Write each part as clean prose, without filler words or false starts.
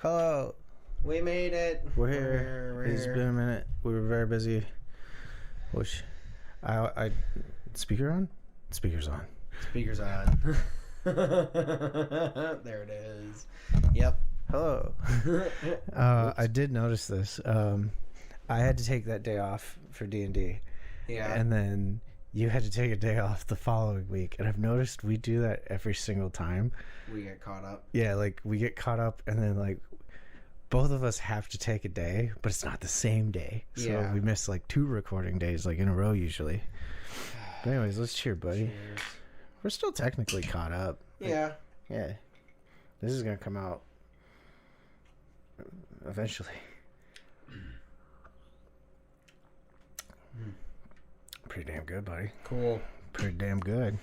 Hello. We made it. We're here. We're It's here. been a minute. We were very busy. Which, I speaker on? Speaker's on. Speakers on. There it is. Yep. Hello. I did notice this. I had to take that day off for D&D. Yeah. And then you had to take a day off the following week. And I've noticed we do that every single time. We get caught up. Yeah, like we get caught up and then like both of us have to take a day, but it's not the same day. So Yeah. we miss like 2 recording days like in a row usually. But anyways, let's cheer, buddy. Cheers. We're still technically caught up. Yeah. Yeah. This is going to come out eventually. Pretty damn good, buddy. Cool. Pretty damn good.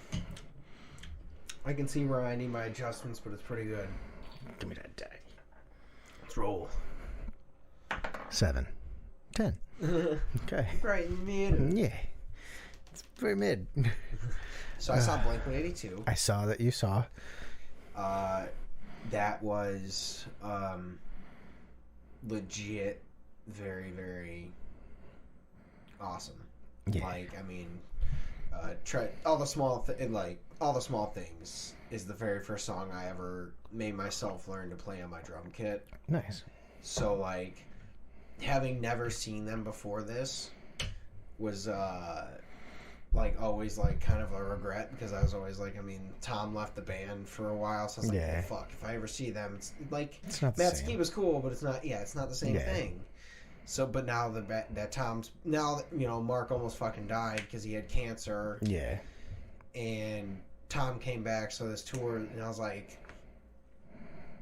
I can see where I need my adjustments, but it's pretty good. Give me that die. Let's roll. 7. 10. Okay. Right in the middle. Yeah. It's very mid. So I saw Blink-182. I saw that you saw. That was legit very, very awesome. Yeah. Like, I mean, all the small things is the very first song I ever made myself learn to play on my drum kit. Nice. So like, having never seen them before this was like always like kind of a regret, because I was always like, I mean, Tom left the band for a while, so I was like, Yeah. well, fuck, if I ever see them, it's like, It's not the Matt same. Ski was cool, but it's not the same Yeah. thing. So, but now that Tom's, now that, you know, Mark almost fucking died because he had cancer, Yeah. and Tom came back, so this tour, and I was like,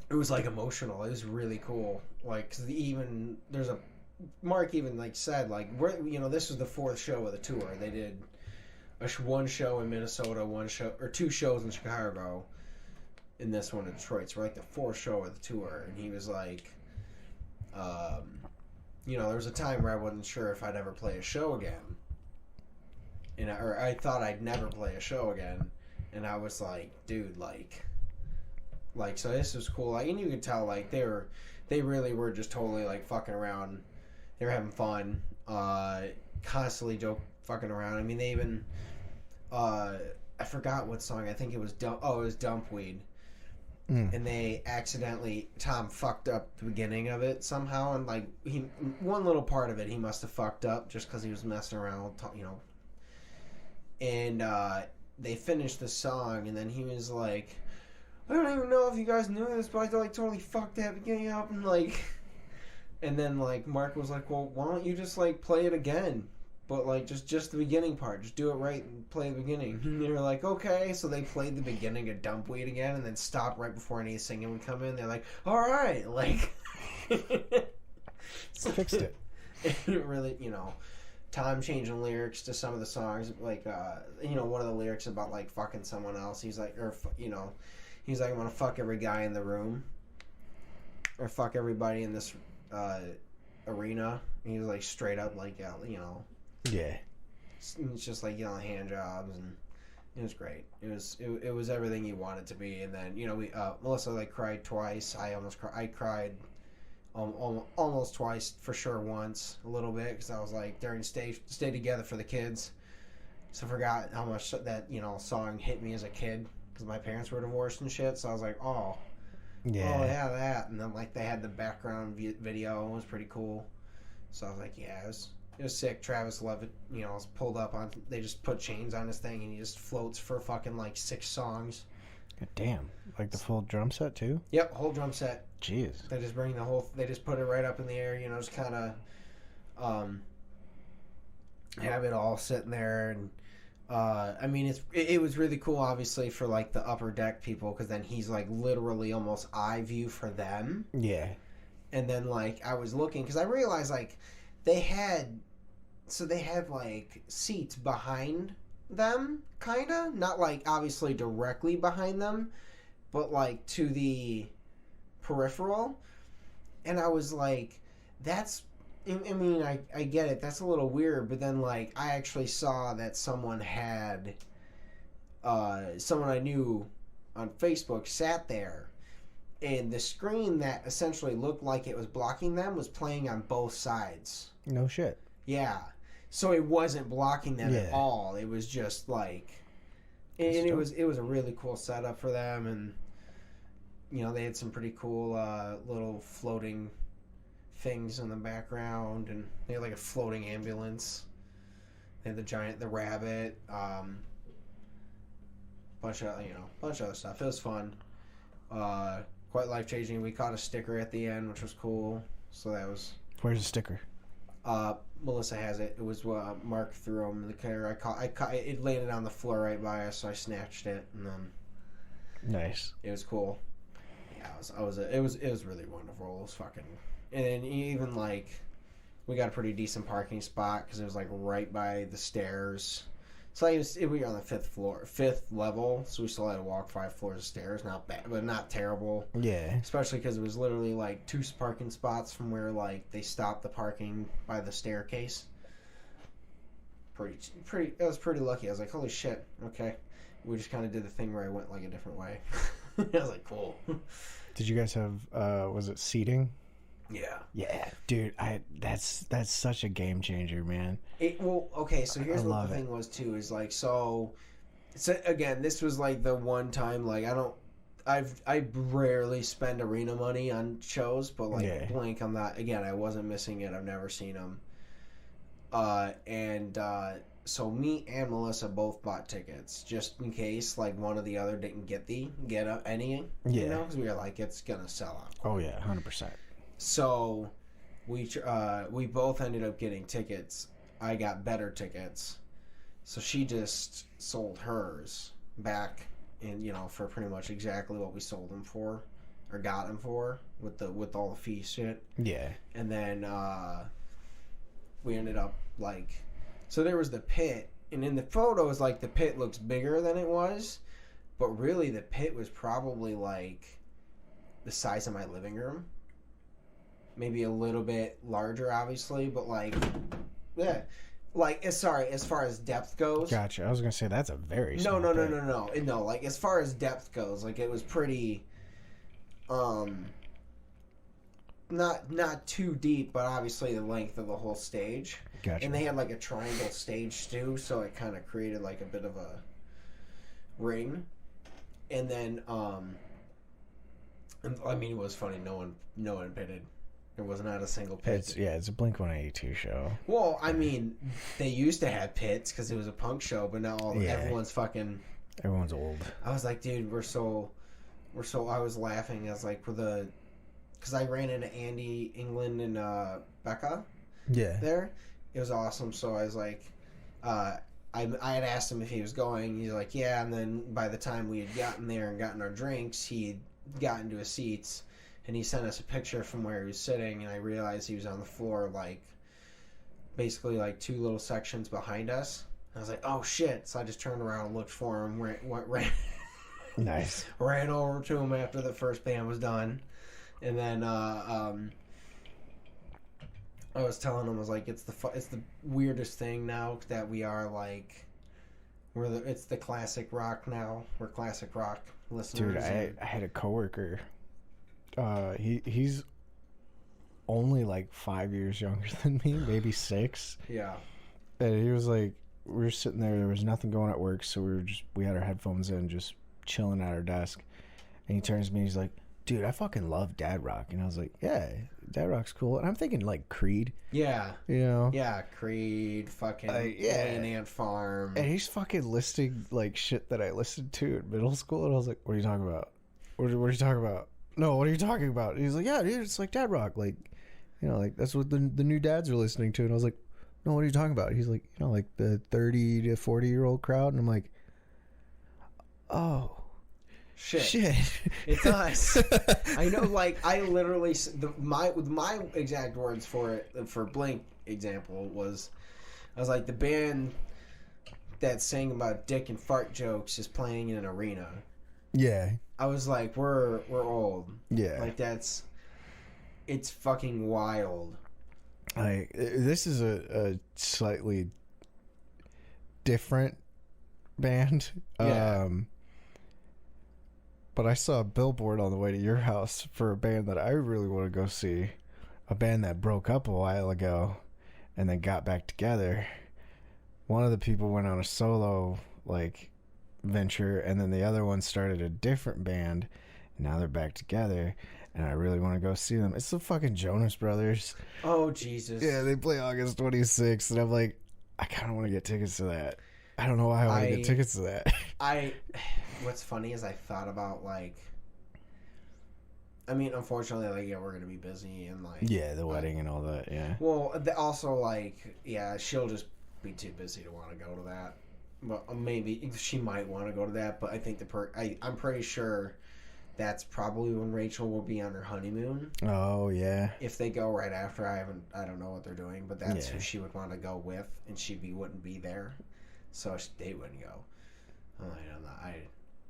it was like emotional. It was really cool. Like, cause Mark even like said, like, this was the 4th show of the tour. They did one show in Minnesota, 2 shows in Chicago, and this one in Detroit. So we're like the 4th show of the tour, and he was like, there was a time where I wasn't sure if I'd ever play a show again, and I thought I'd never play a show again, and I was like, dude, like, so this was cool. Like, and you could tell, like, they really were just totally like fucking around. They were having fun, constantly fucking around. I mean, they even, I forgot what song. I think it was it was Dumpweed. And they Tom fucked up the beginning of it somehow, and like one little part of it he must have fucked up just because he was messing around, and they finished the song, and then he was like, I don't even know if you guys knew this, but I like totally fucked that beginning up, and like, and then like Mark was like, well, why don't you just like play it again? But like just the beginning part, just do it right and play the beginning. And they were like, okay. So they played the beginning of Dumpweed again, and then stopped right before any singing would come in. They're like, all right, like, Fixed it. It really, Tom changing lyrics to some of the songs, like, one of the lyrics about like fucking someone else. He's like, he's like, I'm gonna fuck every guy in the room, or fuck everybody in this arena. And he was like straight up like, Yeah. it's just like yelling hand jobs, and it was great. It was everything you wanted to be. And then we Melissa like cried twice. I cried almost twice for sure, once a little bit, because I was like during stay together for the kids. So I forgot how much that song hit me as a kid, because my parents were divorced and shit. So I was like, oh yeah, that. And then like they had the background video. It was pretty cool. So I was like, yeah, it was sick. Travis Levitt, was pulled up on. They just put chains on his thing, and he just floats for fucking like 6 songs. God damn. Like the full drum set too? Yep, whole drum set. Jeez. They just bring the whole. They just put it right up in the air. Just kind of, have it all sitting there, and I mean, it was really cool, obviously, for like the upper deck people, because then he's like literally almost eye view for them. Yeah. And then like I was looking, because I realized like they had like seats behind them, kind of, not like obviously directly behind them, but like to the peripheral. And I was like, that's, I mean, I get it, that's a little weird, but then like I actually saw that someone I knew on Facebook sat there, and the screen that essentially looked like it was blocking them was playing on both sides. No shit. Yeah. So it wasn't blocking them at Yeah. all. It was just like, and it was a really cool setup for them, and they had some pretty cool little floating things in the background, and they had like a floating ambulance. They had the rabbit, bunch of other stuff. It was fun. Quite life changing. We caught a sticker at the end, which was cool. So that was. Where's the sticker? Melissa has it. It was Mark threw him in the car. I caught it. Landed on the floor right by us, so I snatched it, and then. Nice. It was cool. Yeah, it was really wonderful. It was fucking. And then even like, we got a pretty decent parking spot because it was like right by the stairs. So we were on the fifth level, so we still had to walk 5 floors of stairs. Not bad, but not terrible. Yeah. Especially because it was literally like 2 parking spots from where like they stopped the parking by the staircase. Pretty. I was pretty lucky. I was like, holy shit. Okay, we just kind of did the thing where I went like a different way. I was like, cool. Did you guys have? Was it seating? Yeah. Yeah, dude. That's such a game changer, man. Okay. So here's what the thing was too. Is like so again, this was like the one time like I rarely spend arena money on shows, but like Blink, I'm not. Again, I wasn't missing it. I've never seen them. So me and Melissa both bought tickets just in case like one or the other didn't get any. Yeah. Because we were like, it's gonna sell out. Oh yeah, 100%. So we both ended up getting tickets. I got better tickets, so she just sold hers back, and for pretty much exactly what we sold them for, or got them for with all the fee shit. Yeah. And then we ended up like, so there was the pit, and in the photos like the pit looks bigger than it was, but really the pit was probably like the size of my living room. Maybe a little bit larger, obviously, but like, yeah, like as far as depth goes. Gotcha. I was gonna say that's a very no. Like as far as depth goes, like it was pretty, not too deep, but obviously the length of the whole stage. Gotcha. And they had like a triangle stage too, so it kind of created like a bit of a ring. And then, I mean, it was funny. No one pitted. There was not a single pit. It's a Blink-182 show. Well, I mean, they used to have pits because it was a punk show, but now everyone's fucking. Everyone's old. I was like, dude, we're so. I was laughing. I was like, because I ran into Andy England and Becca. Yeah. There, it was awesome. So I was like, I had asked him if he was going. He's like, yeah. And then by the time we had gotten there and gotten our drinks, he had gotten to his seats. And he sent us a picture from where he was sitting, and I realized he was on the floor, like, basically, like, 2 little sections behind us. And I was like, oh, shit. So I just turned around and looked for him, Nice. ran over to him after the first band was done. And then I was telling him, I was like, it's the weirdest thing now that we are, like, it's the classic rock now. We're classic rock listeners. Dude, I had a coworker. He's only like 5 years younger than me, maybe 6. Yeah. And he was like, we were sitting there was nothing going at work, so we had our headphones in, just chilling at our desk. And he turns to me, he's like, dude, I fucking love Dad Rock. And I was like, yeah, Dad Rock's cool. And I'm thinking like Creed. Yeah. Yeah, Creed, fucking Alien Ant Farm. And he's fucking listing like shit that I listened to in middle school, and I was like, what are you talking about? What are you talking about? No, what are you talking about? And he's like, yeah, dude, it's like Dad Rock. Like, like that's what the new dads are listening to. And I was like, no, what are you talking about? He's like, like the 30 to 40-year-old crowd. And I'm like, oh. Shit. It's us. I know, like, I literally, my exact words for Blink example was, I was like, the band that sang about dick and fart jokes is playing in an arena. Yeah. I was like, we're old. Yeah. Like, it's fucking wild. This is a slightly different band. Yeah. But I saw a billboard on the way to your house for a band that I really want to go see. A band that broke up a while ago and then got back together. One of the people went on a solo, like, venture, and then the other one started a different band, and now they're back together, and I really want to go see them. It's the fucking Jonas Brothers. Oh, Jesus. Yeah, they play August 26th, and I'm like, I kind of want to get tickets to that. I don't know why I want to get tickets to that. What's funny is I thought about, like, I mean, unfortunately, like, yeah, we're going to be busy and, like... Yeah, the wedding and all that, yeah. Well, also, like, yeah, she'll just be too busy to want to go to that. But maybe she might want to go to that, but I think I'm pretty sure that's probably when Rachel will be on her honeymoon. Oh, yeah. If they go right after, I don't know what they're doing, but that's who she would want to go with, and wouldn't be there, so they wouldn't go. I don't know.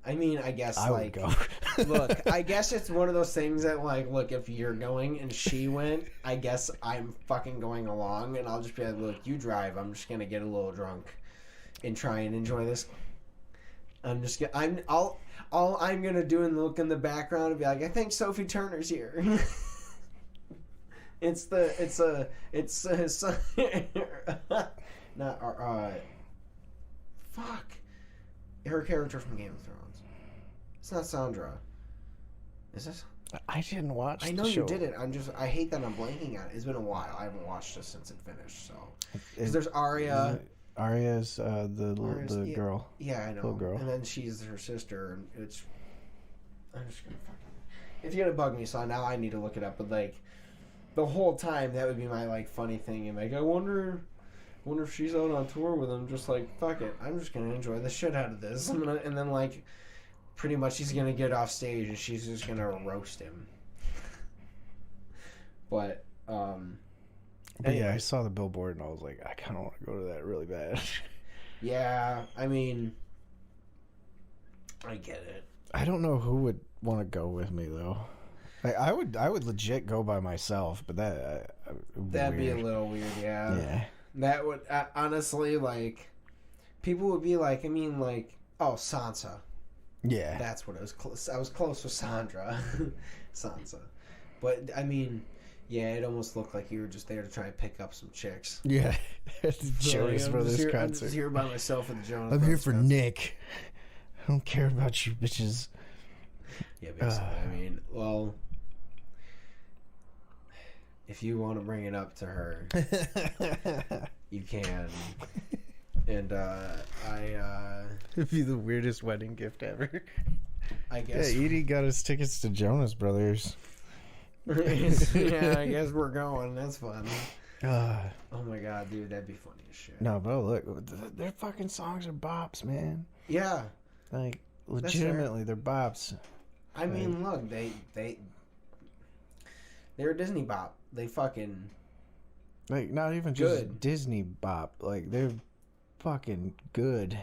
I mean, I guess, I like, would go. look, I guess it's one of those things that, like, look, if you're going and she went, I guess I'm fucking going along, and I'll just be like, look, you drive. I'm just gonna get a little drunk and try and enjoy this. All I'm gonna do and look in the background and be like, I think Sophie Turner's here. Fuck. Her character from Game of Thrones. It's not Sandra. Is this? I didn't watch I know the show. you didn't. I hate that I'm blanking on it. It's been a while. I haven't watched it since it finished. So, because there's Arya. Arya's the girl. Yeah, I know. Little girl. And then she's her sister, and I'm just gonna fucking. It's gonna bug me, so now I need to look it up. But like, the whole time that would be my like funny thing, and like I wonder if she's out on tour with him. Just like fuck it, I'm just gonna enjoy the shit out of this. And then like. Pretty much he's going to get off stage and she's just going to roast him. But yeah, I saw the billboard and I was like, I kind of want to go to that really bad. Yeah, I mean, I get it. I don't know who would want to go with me, though. I would legit go by myself, but that'd be a little weird, yeah. Yeah. That would, honestly, like, people would be like, I mean, like, oh, Sansa. Yeah. That's what it was. I was close with Sandra. Sansa. But, I mean, yeah, it almost looked like you were just there to try and pick up some chicks. Yeah. Jonas Brothers concert. I'm just here by myself at the Jonas I'm Brothers here for concert. Nick. I don't care about you bitches. Yeah, basically. I mean, well, if you want to bring it up to her, you can. And it'd be the weirdest wedding gift ever. I guess. Yeah, Edie got us tickets to Jonas Brothers. Yeah, I guess we're going. That's fun. Oh my god, dude, that'd be funny as shit. No, but look, their fucking songs are bops, man. Yeah. Like, legitimately, they're bops. I mean, look, they're a Disney bop. They fucking... Like, not even just Disney bop. Like, they're fucking good.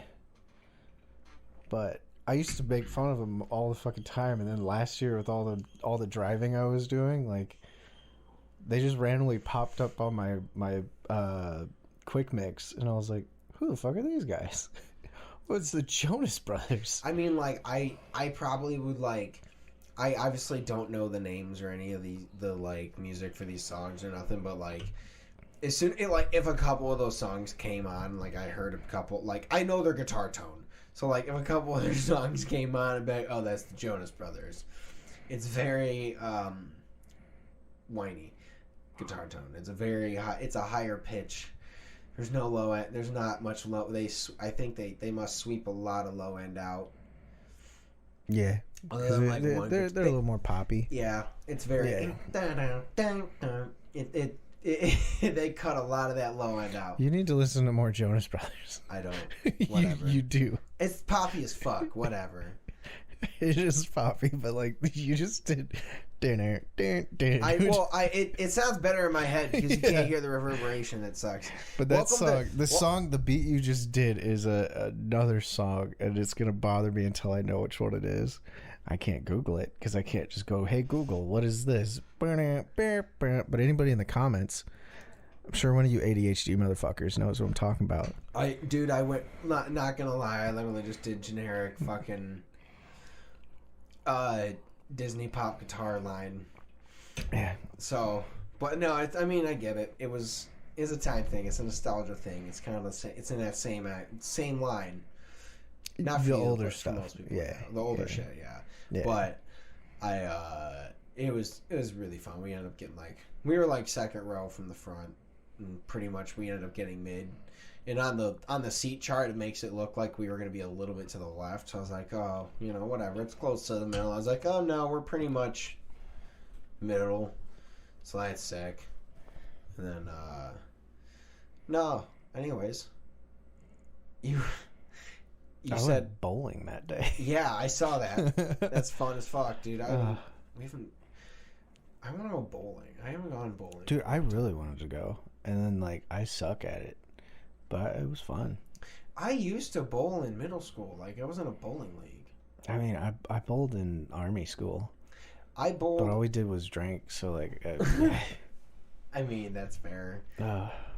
But I used to make fun of them all the fucking time, and then last year with all the driving I was doing, like, they just randomly popped up on my quick mix, and I was like, who the fuck are these guys? What's the Jonas Brothers? I mean, like, I probably would, like, I obviously don't know the names or any of the like music for these songs or nothing, but like as soon if a couple of those songs came on, like I heard a couple, like I know their guitar tone, so like if a couple of their songs came on, I'd be like, oh, that's the Jonas Brothers. It's very whiny guitar tone. It's a very high, it's a higher pitch. There's no low end. There's not much low. I think they must sweep a lot of low end out. Yeah, like they're a little more poppy. Yeah, it's very. They cut a lot of that low end out. You need to listen to more Jonas Brothers. I don't. Whatever. you do. It's poppy as fuck. Whatever. It is poppy, but like you just did. It sounds better in my head because you can't hear the reverberation. That sucks. But that the beat you just did is another song, and it's gonna bother me until I know which one it is. I can't Google it because I can't just go, "Hey Google, what is this?" But anybody in the comments, I'm sure one of you ADHD motherfuckers knows what I'm talking about. I went not gonna lie, I literally just did generic fucking. Disney pop guitar line. Yeah. So, but no, I mean, I get it. It's a time thing. It's a nostalgia thing. It's kind of the same. It's in that same line. Not for the you, older but for stuff. most people. Yeah. The older Yeah. shit. Yeah. Yeah. But it was really fun. We ended up getting we were like second row from the front, and pretty much we ended up getting mid. And on the seat chart, it makes it look like we were going to be a little bit to the left. So I was like, oh, whatever. It's close to the middle. I was like, oh no, we're pretty much middle. So that's sick. And then no. Anyways, you I said went bowling that day. yeah, I saw that. That's fun as fuck, dude. I want to go bowling. I haven't gone bowling. Dude, I really wanted to go, and then I suck at it, but it was fun. I used to bowl in middle school. I was in a bowling league. I mean, I bowled in army school. I bowled. But all we did was drink, so I mean, that's fair.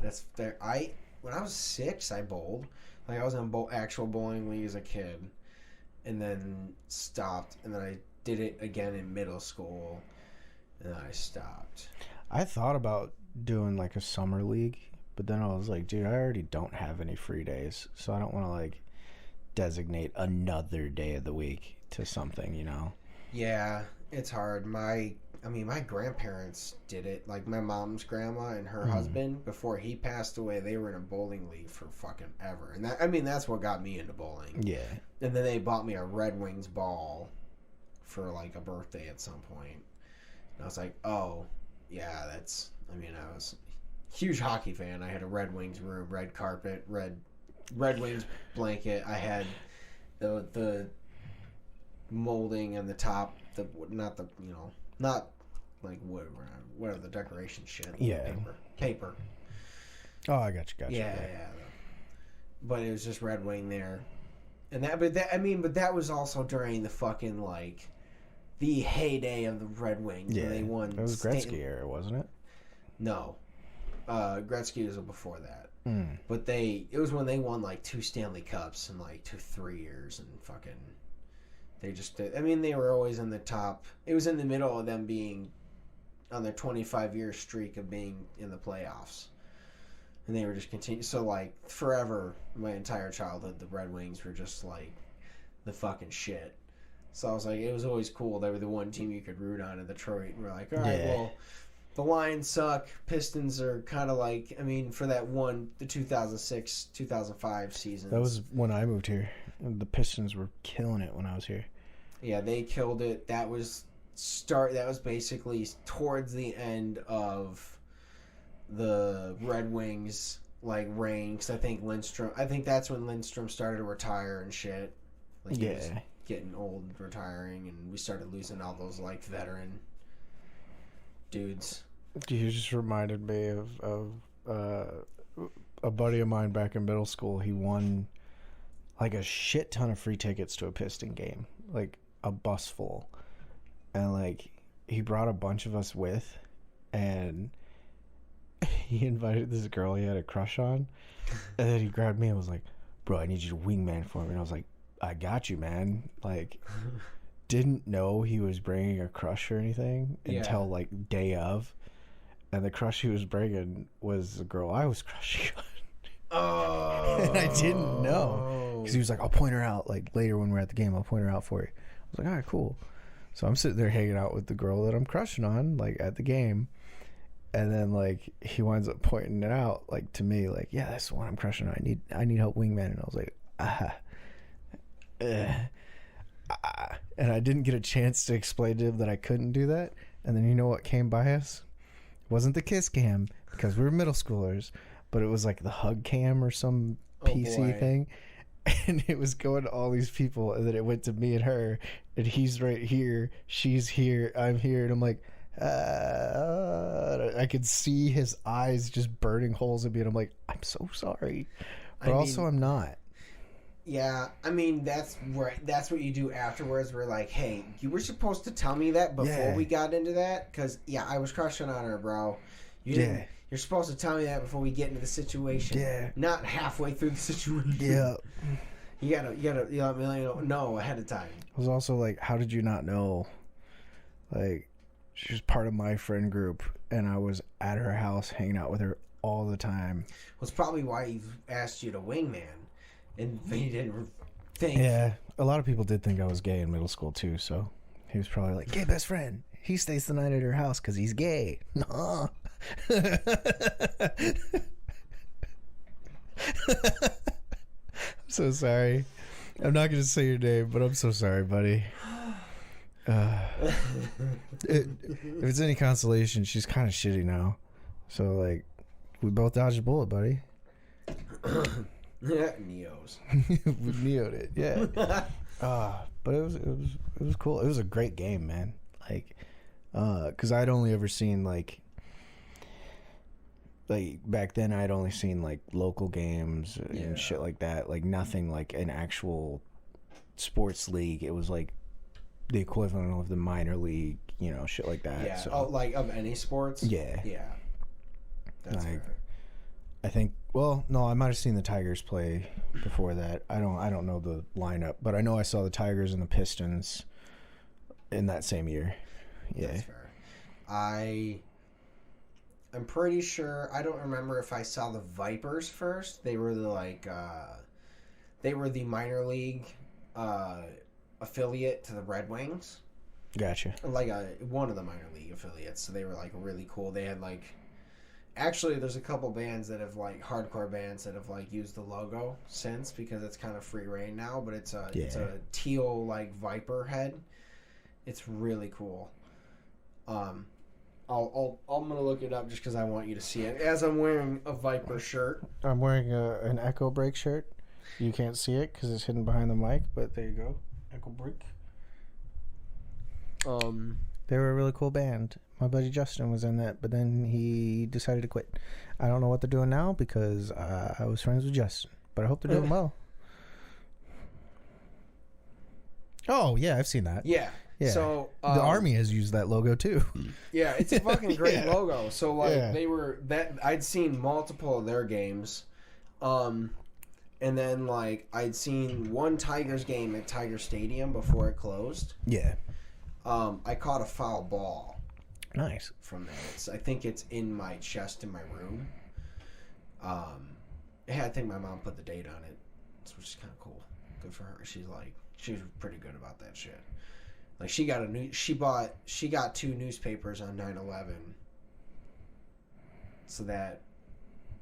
That's fair. When I was 6, I bowled. I was in an actual bowling league as a kid, and then stopped, and then I did it again in middle school, and then I stopped. I thought about doing a summer league, but then I was like, dude, I already don't have any free days, so I don't want to designate another day of the week to something, Yeah, it's hard. My grandparents did it. My mom's grandma and her husband, before he passed away, they were in a bowling league for fucking ever. And that's what got me into bowling. Yeah. And then they bought me a Red Wings ball for a birthday at some point. And I was like, oh, yeah, I was a huge hockey fan. I had a Red Wings room, red carpet, Red Wings blanket. I had the molding on the top, not wood, whatever the decoration shit. Yeah. Paper. Oh, I got you. Yeah. But it was just Red Wing there, and but that was also during the fucking the heyday of the Red Wings. Yeah, when they won. It was Gretzky era, wasn't it? No, Gretzky was before that. Mm. But it was when they won 2 Stanley Cups in 3 years, and fucking. They were always in the top. It was in the middle of them being on their 25-year streak of being in the playoffs. And they were just continuing. So, forever, my entire childhood, the Red Wings were just, the fucking shit. So I was like, it was always cool. They were the one team you could root on in Detroit. And we're like, all right, well, the Lions suck. Pistons are kind of for that the 2006, 2005 season. That was when I moved here. The Pistons were killing it when I was here. Yeah, they killed it. That was basically towards the end of the Red Wings reign, because I think that's when Lindstrom started to retire and shit. He was getting old, retiring, and we started losing all those veteran dudes. You just reminded me of a buddy of mine back in middle school. He won a shit ton of free tickets to a Piston game, a bus full, and he brought a bunch of us with, and he invited this girl he had a crush on, and then he grabbed me and was like, bro, I need you to wingman for me. And I was like, I got you, man. Didn't know he was bringing a crush or anything until day of, and the crush he was bringing was the girl I was crushing on. Oh. And I didn't know, because he was like, I'll point her out later when we're at the game. I'll point her out for you. I was like, all right, cool. So I'm sitting there hanging out with the girl that I'm crushing on at the game, and then he winds up pointing it out to me, yeah, that's the one I'm crushing on. I need help wingman. And I was like, and I didn't get a chance to explain to him that I couldn't do that. And then you know what came by us? It wasn't the kiss cam, because we were middle schoolers, but it was the hug cam or some PC thing. And it was going to all these people, and then it went to me and her, and he's right here, she's here, I'm here, and I'm like, I could see his eyes just burning holes in me, and I'm like, I'm so sorry, but I'm not. Yeah, that's what you do afterwards. We're like, hey, you were supposed to tell me that before we got into that, because I was crushing on her, bro. You didn't. You're supposed to tell me that before we get into the situation. Yeah. Not halfway through the situation. Yeah. You gotta know ahead of time. It was also like, how did you not know? Like, she was part of my friend group, and I was at her house hanging out with her all the time. Well, it's probably why he asked you to wingman, and he didn't think. Yeah, a lot of people did think I was gay in middle school too, so he was probably like, gay best friend. He stays the night at her house because he's gay. Nah. I'm so sorry. I'm not going to say your name, but I'm so sorry, buddy. If it's any consolation, she's kind of shitty now. So, like, we both dodged a bullet, buddy. Neos. We neoed it, yeah. But it was cool. It was a great game, man. Like, because I'd only ever seen like back then I'd only seen like local games and shit like that. Like nothing like an actual sports league. It was like the equivalent of the minor league, you know, shit like that. Yeah. So, Oh, like of any sports. yeah. Yeah. That's Like, fair. I think. Well, no, I might have seen the Tigers play before that. I don't know the lineup, but I know I saw the Tigers and the Pistons in that same year. Yeah. That's fair. I'm pretty sure. I don't remember if I saw the Vipers first. They were the minor league affiliate to the Red Wings. Gotcha. Like one of the minor league affiliates. So they were like really cool. They had like. Actually, there's a couple bands that have like hardcore bands that have like used the logo since because it's kind of free reign now. But it's a teal like viper head. It's really cool. I'm gonna look it up just because I want you to see it. As I'm wearing a Viper shirt. I'm wearing an Echo Break shirt. You can't see it because it's hidden behind the mic, but there you go. Echo Break. They were a really cool band. My buddy Justin was in that, but then he decided to quit. I don't know what they're doing now because I was friends with Justin, but I hope they're doing well. Oh yeah, I've seen that. Yeah. Yeah. So the Army has used that logo too. Yeah, it's a fucking great Yeah. logo. So like Yeah. they were that I'd seen multiple of their games, and then like I'd seen one Tigers game at Tiger Stadium before it closed. Yeah. I caught a foul ball Nice. from that. I think it's in my chest in my room. I think my mom put the date on it, which is kind of cool. Good for her. She was pretty good about that shit. Like she got 2 newspapers on 9/11, so that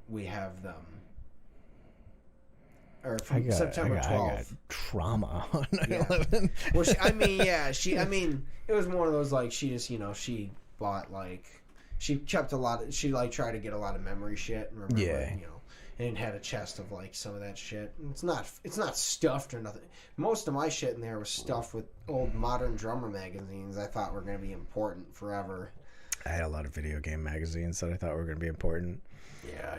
we have them. Or from September 12th. I got trauma on Yeah. 9/11. Well, it was one of those like she just she bought like she kept a lot. She like tried to get a lot of memory shit and remember and had a chest of like some of that shit. And it's not stuffed or nothing. Most of my shit in there was stuffed with old Modern Drummer magazines I thought were going to be important forever. I had a lot of video game magazines that I thought were going to be important. Yeah,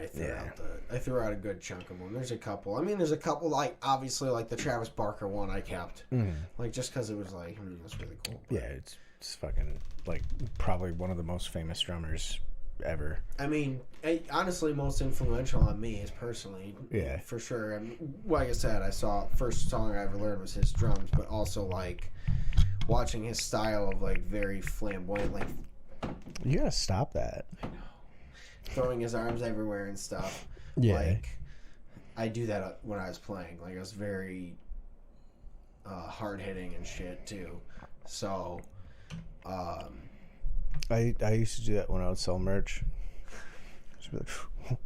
I threw out a good chunk of them. There's a couple. I mean, there's a couple like obviously like the Travis Barker one I kept, like just because it was like it's really cool. But, yeah, it's fucking like probably one of the most famous drummers ever. I mean, honestly, most influential on me is personally, Yeah, for sure. I mean, like I said, first song I ever learned was his drums, but also like watching his style of like very flamboyant, like you gotta stop that. I know, throwing his arms everywhere and stuff. Yeah, like I do that when I was playing. Like I was very hard hitting and shit too. So, I used to do that when I would sell merch. Just be like,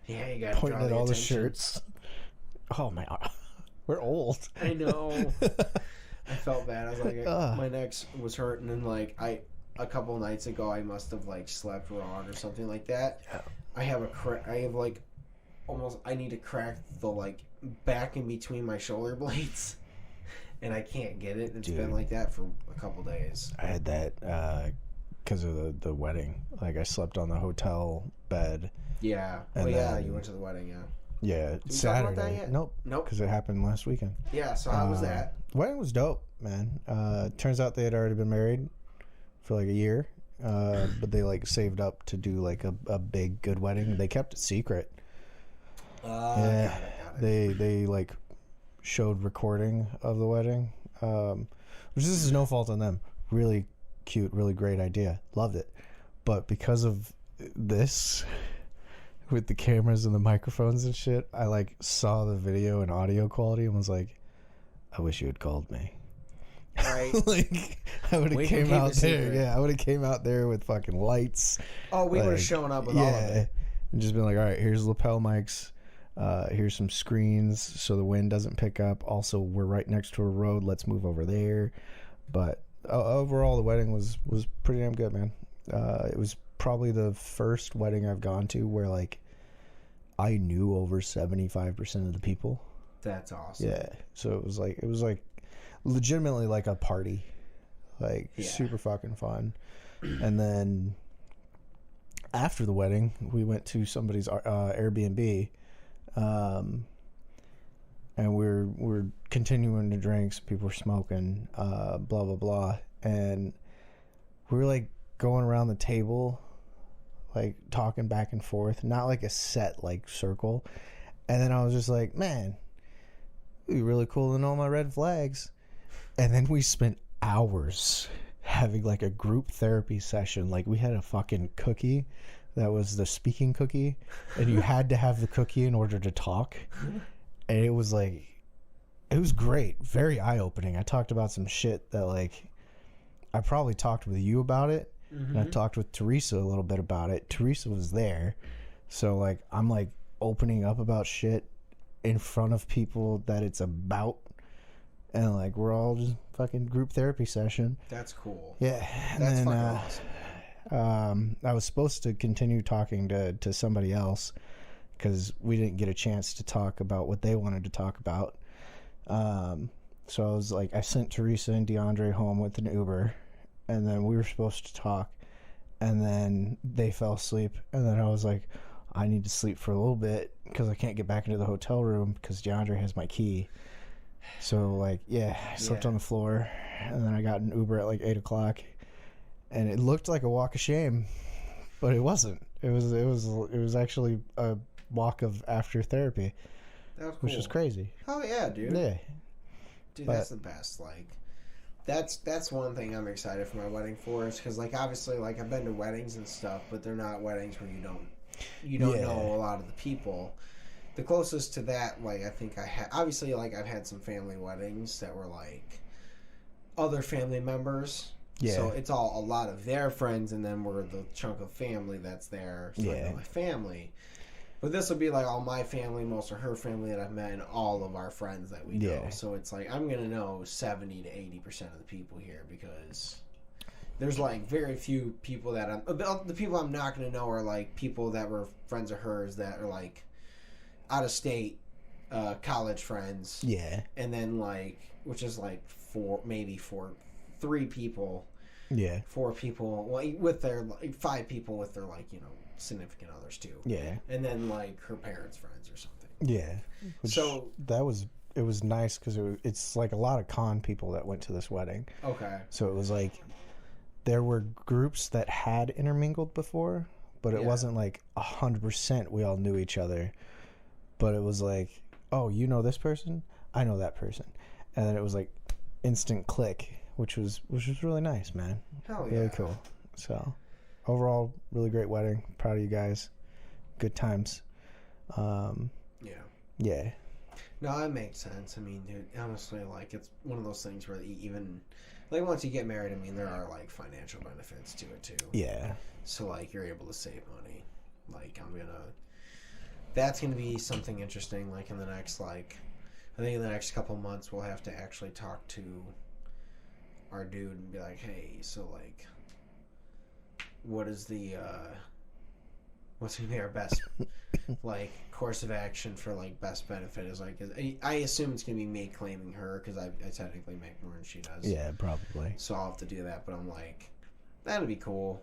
yeah, you got pointing at all the shirts. Oh my, we're old. I know. I felt bad. I was like, my neck was hurting, and like a couple nights ago, I must have like slept wrong or something like that. Yeah. I have like almost. I need to crack the like back in between my shoulder blades, and I can't get it. It's been like that for a couple days. I had that because of the wedding. Like I slept on the hotel bed. Yeah. And Yeah. then- You went to the wedding. Yeah. Yeah, Did we talk Saturday. about that yet? Nope, Nope. because it happened last weekend. Yeah. So how was that? Wedding was dope, man. Turns out they had already been married for like a year, but they like saved up to do like a big good wedding. They kept it secret. Got it. They like showed recording of the wedding, which this is no fault on them. Really cute, really great idea. Loved it. But because of this, with the cameras and the microphones and shit, I like saw the video and audio quality and was like, I wish you had called me. Right. Like, I would have came out there. Yeah, I would have came out there with fucking lights. Oh, we would have shown up with all of it. And just been like, all right, here's lapel mics. Here's some screens so the wind doesn't pick up. Also, we're right next to a road. Let's move over there. But overall, the wedding was pretty damn good, man. It was probably the first wedding I've gone to where, like, I knew over 75% of the people. That's awesome. Yeah. So it was like legitimately like a party. Like, super fucking fun. And then after the wedding, we went to somebody's Airbnb. And we're continuing to drink. Some people were smoking, blah blah blah, and we were like going around the table, like talking back and forth, not like a set like circle. And then I was just like, man, it'd be really cool to know my red flags. And then we spent hours having like a group therapy session. Like, we had a fucking cookie that was the speaking cookie, and you had to have the cookie in order to talk. And it was like, it was great, very eye-opening. I talked about some shit that, like, I probably talked with you about it, and I talked with Teresa a little bit about it. Teresa was there, so like, I'm like opening up about shit in front of people that it's about, and like, we're all just fucking group therapy session. That's cool. Yeah. And that's then, fucking awesome. I was supposed to continue talking to somebody else because we didn't get a chance to talk about what they wanted to talk about. So I was like, I sent Teresa and DeAndre home with an Uber, and then we were supposed to talk, and then they fell asleep, and then I was like, I need to sleep for a little bit because I can't get back into the hotel room because DeAndre has my key. So like, I slept on the floor, and then I got an Uber at like 8 o'clock, and it looked like a walk of shame, but it wasn't. It was actually a walk of after therapy, that was cool. Which was crazy. Oh yeah, dude. Yeah, dude, that's the best. Like, that's one thing I'm excited for my wedding for, is because, like, obviously, like, I've been to weddings and stuff, but they're not weddings where you don't know a lot of the people. The closest to that, like, I think I had, obviously, like, I've had some family weddings that were, like, other family members. Yeah. So it's all a lot of their friends, and then we're the chunk of family that's there. So I know my family. But this will be, like, all my family, most of her family that I've met, and all of our friends that we know. So it's, like, I'm going to know 70 to 80% of the people here, because there's, like, very few people that the people I'm not going to know are, like, people that were friends of hers that are, like, out of state college friends. Yeah. And then, like, which is like three people. Yeah. 4 people, like, with their, like, 5 people with their, like, you know, significant others too. Yeah. And then, like, her parents' friends or something. Yeah. So it was nice because it's like a lot of con people that went to this wedding. Okay. So it was like there were groups that had intermingled before, but it wasn't like 100% we all knew each other. But it was like, oh, you know this person? I know that person. And then it was like instant click, which was really nice, man. Hell yeah. Really cool. So overall, really great wedding. Proud of you guys. Good times. Yeah. No, that makes sense. I mean, dude, honestly, like, it's one of those things where even, like, once you get married, I mean, there are, like, financial benefits to it too. Yeah. So, like, you're able to save money. Like, that's going to be something interesting, like, in the next, like, I think in the next couple months we'll have to actually talk to our dude and be like, hey, so, like, what is what's going to be our best, like, course of action for, like, best benefit is, like, I assume it's going to be me claiming her, because I technically make more than she does. Yeah, probably. So I'll have to do that, but I'm like, that'd be cool.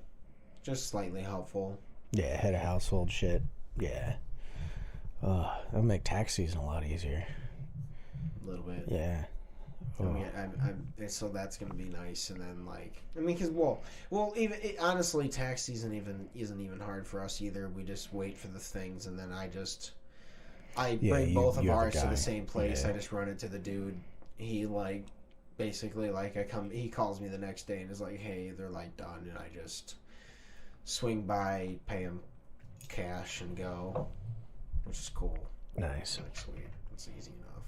Just slightly helpful. Yeah, head of household shit. Yeah. That'll make tax season a lot easier. A little bit. Yeah. I mean, so that's gonna be nice, and then, like, I mean, because well, even honestly, tax season isn't even hard for us either. We just wait for the things, and then I Yeah, bring both of you have a ours to guy. the same place. Yeah. I just run it to the dude. He like basically like he calls me the next day and is like, hey, they're like done, and I just swing by, pay him cash, and go, which is cool. Nice. Like, sweet, it's easy enough.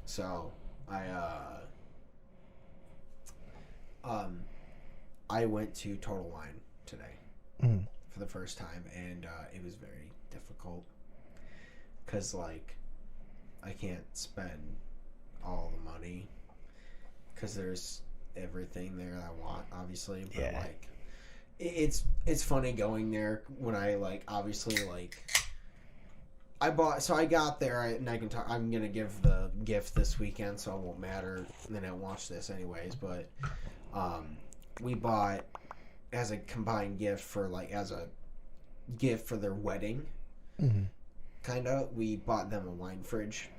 So I went to Total Wine today for the first time, and it was very difficult because like I can't spend all the money because there's everything there I want, obviously, but Yeah. like it's funny going there when I like obviously like I got there and I can talk. I'm gonna give the gift this weekend, so it won't matter. And then I watch this anyways. But we bought as a combined gift for like as a gift for their wedding. Mm-hmm. Kinda. We bought them a wine fridge.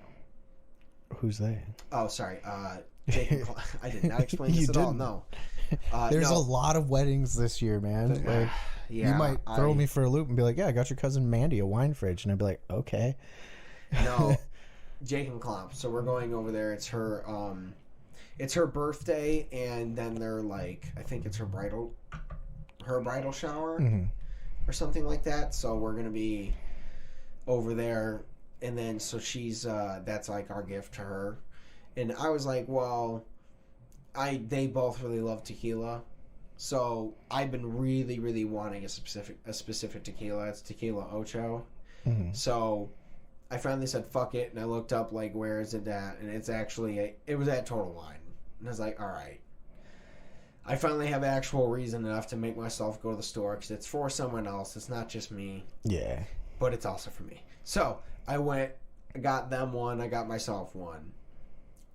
Who's they? Oh, sorry. Jake and I did not explain this You at all. didn't. No. There's no. a lot of weddings this year, man. Like, Yeah, you might throw me for a loop and be like, "Yeah, I got your cousin Mandy a wine fridge," and I'd be like, "Okay." No, Jake and Klomp. So we're going over there. It's her birthday, and then they're like, I think it's her bridal shower or something like that. So we're gonna be over there, and then so she's that's like our gift to her. And I was like, well, they both really love tequila. So I've been really, really wanting a specific tequila. It's Tequila Ocho. Mm-hmm. So I finally said fuck it, and I looked up like where is it at, and it's actually it was at Total Wine, and I was like, all right. I finally have actual reason enough to make myself go to the store because it's for someone else. It's not just me. Yeah. But it's also for me. So I went, I got them one, I got myself one.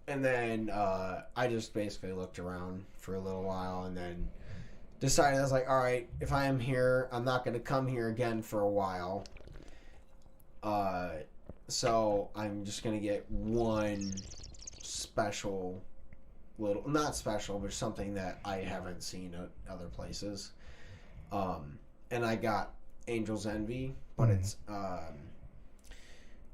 And then I just basically looked around for a little while and then decided, I was like, all right, if I am here, I'm not going to come here again for a while. So I'm just going to get one special little, not special, but something that I haven't seen at other places. And I got Angel's Envy, but it's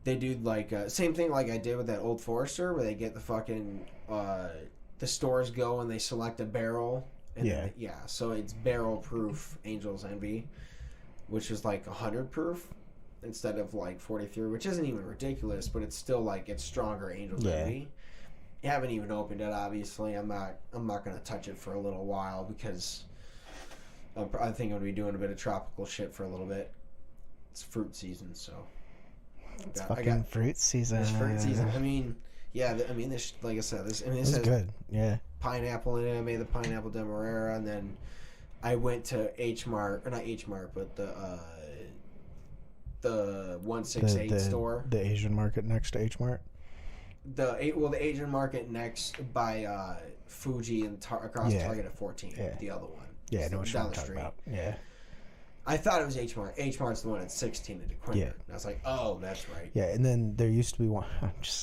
they do like same thing like I did with that Old Forester, where they get the fucking the stores go and they select a barrel. And so it's barrel proof Angel's Envy, which is like 100 proof instead of like 43, which isn't even ridiculous, but it's still like it's stronger Angel's Envy. I haven't even opened it, obviously. I'm not gonna touch it for a little while because I think I'm gonna be doing a bit of tropical shit for a little bit. It's fruit season, so It's fucking fruit season. It's fruit season. I mean, yeah. This, like I said, this has good. Yeah. Pineapple in it. I made the pineapple demerara, and then I went to H Mart, or not H Mart, but the 168 store, the Asian market next to H Mart. The Asian market next by Fuji and across Target at 14. Yeah. The other one. Yeah, I know what you're down the talking street. about. Yeah. I thought it was H Mart. H Mart's the one at 16 at DeQuinder. Yeah. And I was like, oh, that's right. Yeah, and then there used to be one.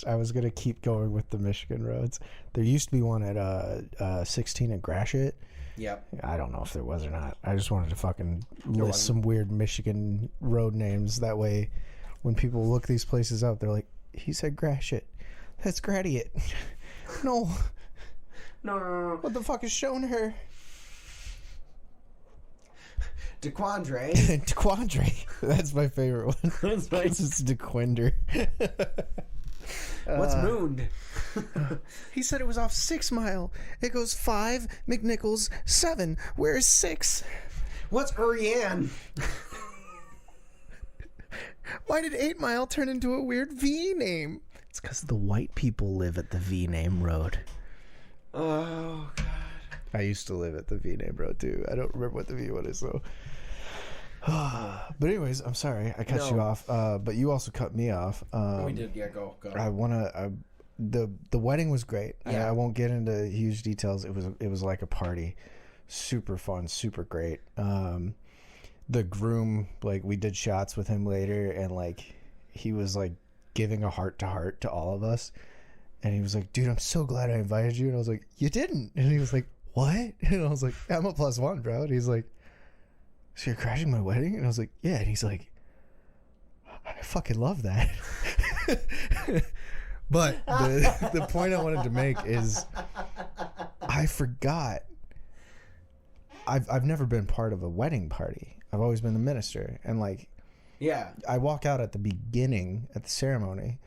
I was gonna keep going with the Michigan roads. There used to be one at 16 at Gratiot. Yep. I don't know if there was or not. I just wanted to fucking list some weird Michigan road names. That way, when people look these places up, they're like, he said Gratiot. That's Gratiot. No. No. What the fuck is shown her? DeQuandre. DeQuandre. That's my favorite one. That's nice. It's DeQuinder. What's mooned? He said it was off 6 Mile. It goes 5, McNichols, 7. Where's 6? What's Urian? Why did 8 Mile turn into a weird V name? It's because the white people live at the V name road. Oh, God. I used to live at the V name road too. I don't remember what the V one is though. But anyways, I'm sorry I cut you off. But you also cut me off. We did, yeah. Go. I wanna. The wedding was great. Yeah. I won't get into huge details. It was like a party, super fun, super great. The groom, like we did shots with him later, and like he was like giving a heart to heart to all of us, and he was like, "Dude, I'm so glad I invited you." And I was like, "You didn't," and he was like, "What?" And I was like, "I'm a +1, bro." And he's like, "So you're crashing my wedding?" And I was like, "Yeah." And he's like, "I fucking love that. But the point I wanted to make is I forgot. I've never been part of a wedding party. I've always been the minister, and like, yeah, I walk out at the beginning at the ceremony,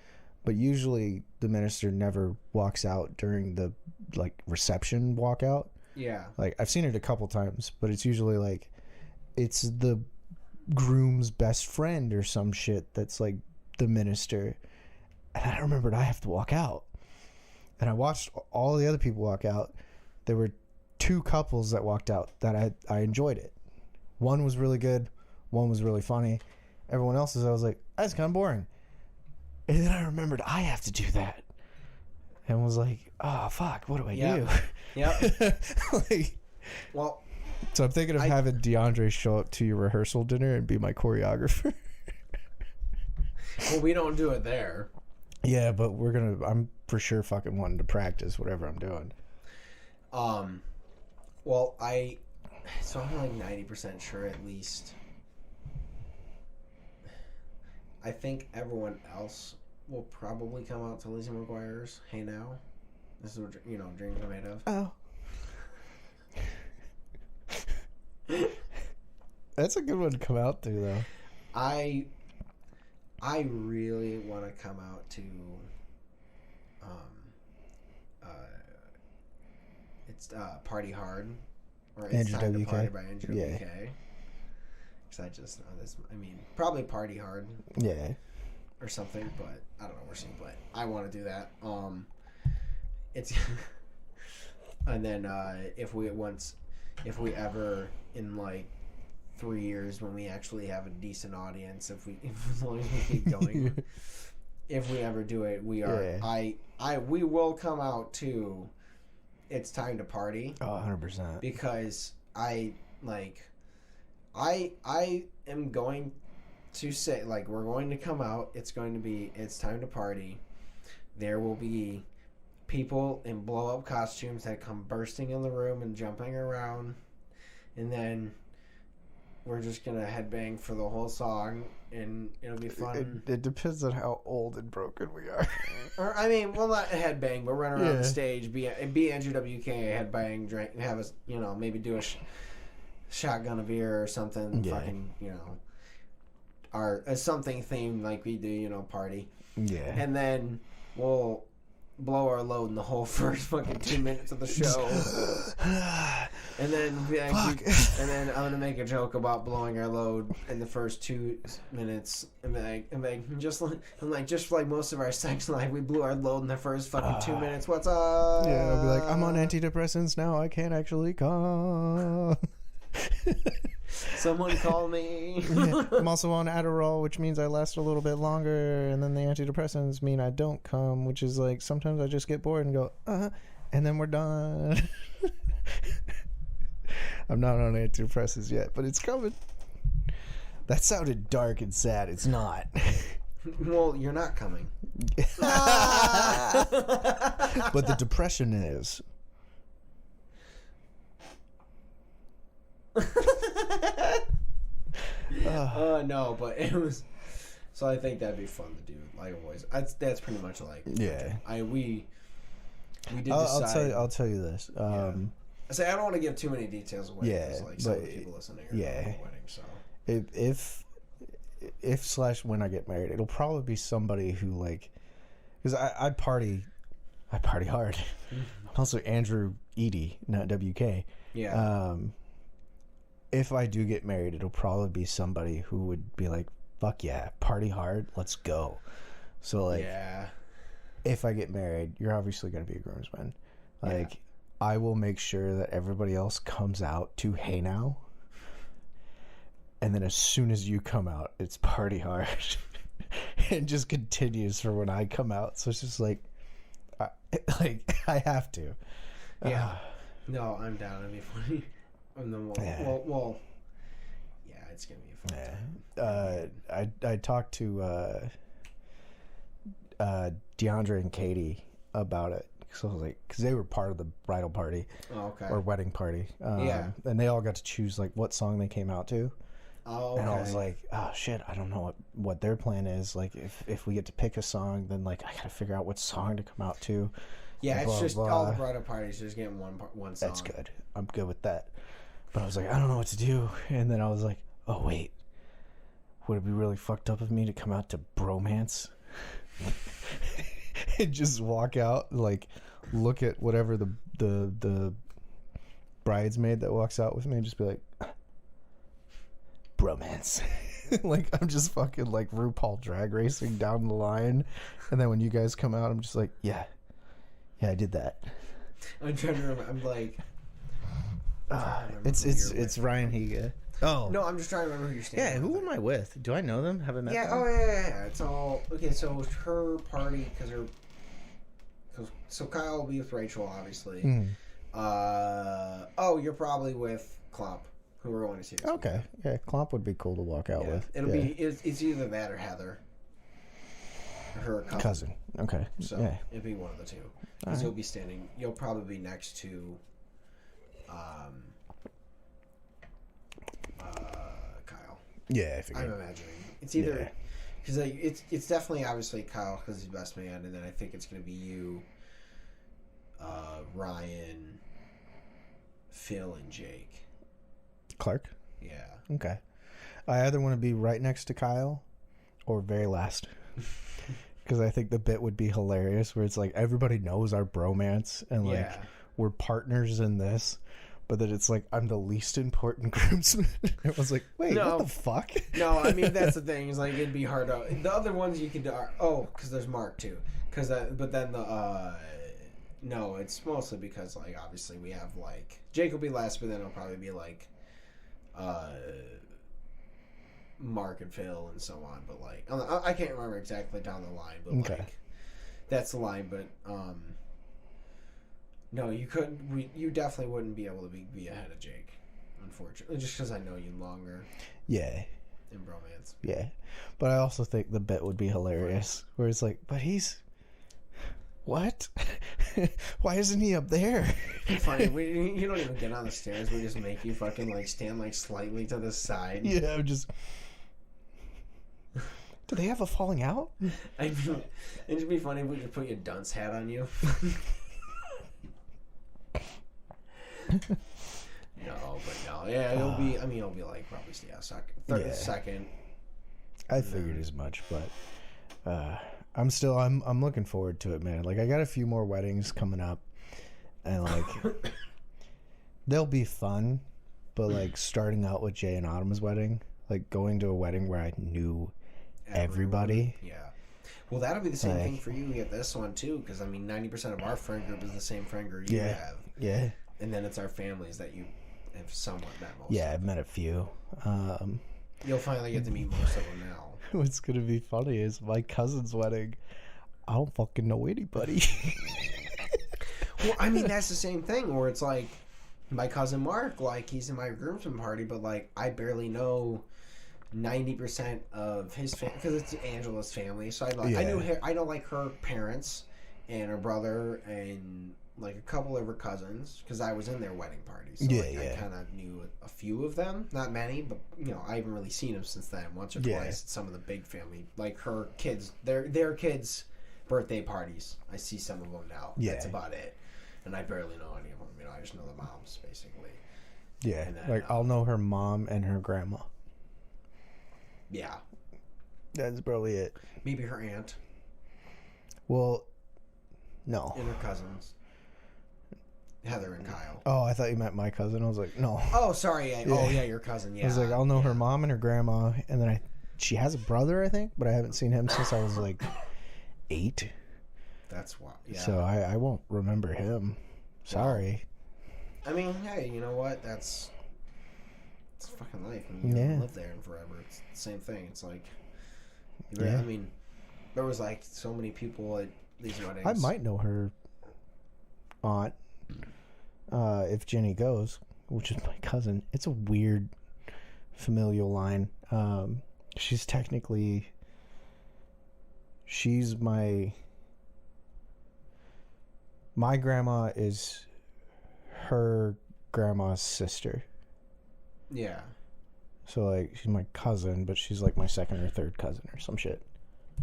but usually the minister never walks out during the like reception walkout. yeah, Like, I've seen it a couple times, but it's usually like it's the groom's best friend or some shit that's like the minister. And I remembered I have to walk out. And I watched all the other people walk out. There were 2 couples that walked out that I enjoyed it. One was really good. One was really funny. Everyone else's, I was like, that's kind of boring. And then I remembered I have to do that. And was like, oh, fuck, what do I do? Yep. Like, Well, so I'm thinking of having DeAndre show up to your rehearsal dinner and be my choreographer. well, we don't do it there. Yeah, but I'm for sure fucking wanting to practice whatever I'm doing. Well, I'm like 90% sure at least. I think everyone else will probably come out to Lizzie McGuire's Hey Now. This is what, dreams are made of. Oh. That's a good one to come out to, though. I really want to come out to it's Party Hard, or It's Andrew Time WK. to Party by Andrew Yeah. WK. Because I just know this. I mean, probably Party Hard. Yeah. Or something, but I don't know where she. But I want to do that. It's and then if we ever in like 3 years when we actually have a decent audience, as long as we keep going, if we ever do it, we will come out to It's Time to Party. Oh, 100%. Because I am going to say, like, we're going to come out. It's going to be It's Time to Party. There will be people in blow-up costumes that come bursting in the room and jumping around. And then we're just going to headbang for the whole song, and it'll be fun. It depends on how old and broken we are. Or, I mean, well, not a headbang, but run around the stage, be Andrew WK, headbang, drink, have us, maybe do a shotgun of beer or something, fucking, or something themed like we do, party. Yeah. And then we'll blow our load in the whole first fucking 2 minutes of the show. And then and then I'm gonna make a joke about blowing our load in the first 2 minutes, and just like most of our sex life, we blew our load in the first fucking 2 minutes. What's up? Yeah, I'll be like, I'm on antidepressants now. I can't actually come. Someone call me. Yeah, I'm also on Adderall, which means I last a little bit longer, and then the antidepressants mean I don't come, which is like sometimes I just get bored and go, and then we're done. I'm not on antidepressants yet, but it's coming. That sounded dark and sad. It's not. Well, you're not coming. But the depression is. No, but it was. So I think that'd be fun to do. Like always, that's pretty much like. Yeah. We did decide. I'll tell you this. I say I don't want to give too many details away. Yeah, like some of the people listening are wedding. So if when I get married, it'll probably be somebody who like, because I party hard. Also Andrew Edie, not WK. Yeah. If I do get married, it'll probably be somebody who would be like, fuck yeah, party hard, let's go. So like, if I get married, you're obviously going to be a groomsman. Like, I will make sure that everybody else comes out to Hey Now. And then as soon as you come out, it's party hard. And just continues for when I come out. So it's just like I have to. Yeah. No, I'm down. It'd be funny. And then well, yeah, it's gonna be a fun time. I talked to DeAndre and Katie about it, so I was like, because they were part of the bridal party, oh, okay, or wedding party, and they all got to choose like what song they came out to, Oh, okay. And I was like, oh shit, I don't know what their plan is. Like, if we get to pick a song, then like I gotta figure out what song to come out to. Yeah, and it's blah, just blah. all the bridal parties just getting one song. That's good. I'm good with that. But I was like, I don't know what to do. And then I was like, oh wait, would it be really fucked up of me to come out to Bromance? And just walk out, like, look at whatever the bridesmaid that walks out with me and just be like, Bromance. Like, I'm just fucking like RuPaul drag racing down the line. And then when you guys come out, I'm just like, yeah, I did that. I'm trying to remember. I'm like, it's Ryan Higa. Oh no, I'm just trying to remember who you're standing. yeah, who am I with? Do I know them? Have I met Yeah. them? Oh yeah. It's all okay. So it's her party so Kyle will be with Rachel, obviously. Mm. You're probably with Klump, who we're going to see. This Okay, yeah, Klump would be cool to walk out with. It'll be it's either that or Heather, or her cousin. Okay, So yeah. it'll be one of the two. Because you'll probably be next to, Kyle. Yeah, I figured. I'm imagining it's either because it's definitely obviously Kyle because he's best man, and then I think it's gonna be you, Ryan, Phil, and Jake. Clark? Yeah. Okay. I either want to be right next to Kyle or very last. Because I think the bit would be hilarious where it's like everybody knows our bromance and like we're partners in this, but that it's like I'm the least important groomsman. It was like, wait, what the fuck? No, I mean that's the thing. Is like it'd be hard to. The other ones you could do are because there's Mark too. But then no, it's mostly because like obviously we have like Jake will be last, but then it'll probably be like Mark and Phil and so on. But like I can't remember exactly down the line, but like that's the line. But no, you couldn't. You definitely wouldn't be able to be ahead of Jake, unfortunately, just because I know you longer. Yeah. In bromance. Yeah, but I also think the bit would be hilarious, where it's like, but he's what? Why isn't he up there? Fine, you don't even get on the stairs. We just make you fucking like stand like slightly to the side. Yeah, I'm just. Do they have a falling out? It'd be funny if we could put your dunce hat on you. No, but no, yeah, it'll be. I mean, it'll be like probably second. I figured as much, but I'm looking forward to it, man. Like I got a few more weddings coming up, and like they'll be fun, but like starting out with Jay and Autumn's wedding, like going to a wedding where I knew everybody. Yeah. Well, that'll be the same thing for you at this one too, because I mean, 90% of our friend group is the same friend group you have. Yeah. And then it's our families that you have somewhat met most. Yeah, I've met a few. You'll finally get to meet most of them now. What's gonna be funny is my cousin's wedding. I don't fucking know anybody. Well, I mean, that's the same thing where it's like my cousin Mark, like he's in my groomsmen party, but like I barely know 90% of his family because it's Angela's family. So I know like her parents and her brother and like a couple of her cousins because I was in their wedding party. So I kind of knew a few of them, not many, but you know I haven't really seen them since then. Once or twice at some of the big family, like her kids, their kids' birthday parties. I see some of them now. Yeah, that's about it. And I barely know any of them. You know, I just know the moms basically. Yeah, then, like I'll know her mom and her grandma. Yeah, that's probably it. Maybe her aunt. Well, no. And her cousins. Heather and Kyle. Oh, I thought you meant my cousin. I was like, no. Oh, sorry. Oh, yeah, your cousin. Yeah. I was like, I'll know her mom and her grandma, and then she has a brother, I think, but I haven't seen him since I was like 8. That's why. Yeah. So I won't remember him. Sorry. I mean, hey, you know what? It's fucking life. I mean, you don't live there forever. It's the same thing. It's like, I mean, there was like so many people at these weddings. I might know her aunt. If Jenny goes, which is my cousin. It's a weird familial line. She's my grandma is her grandma's sister. Yeah. So like she's my cousin, but she's like my second or third cousin or some shit.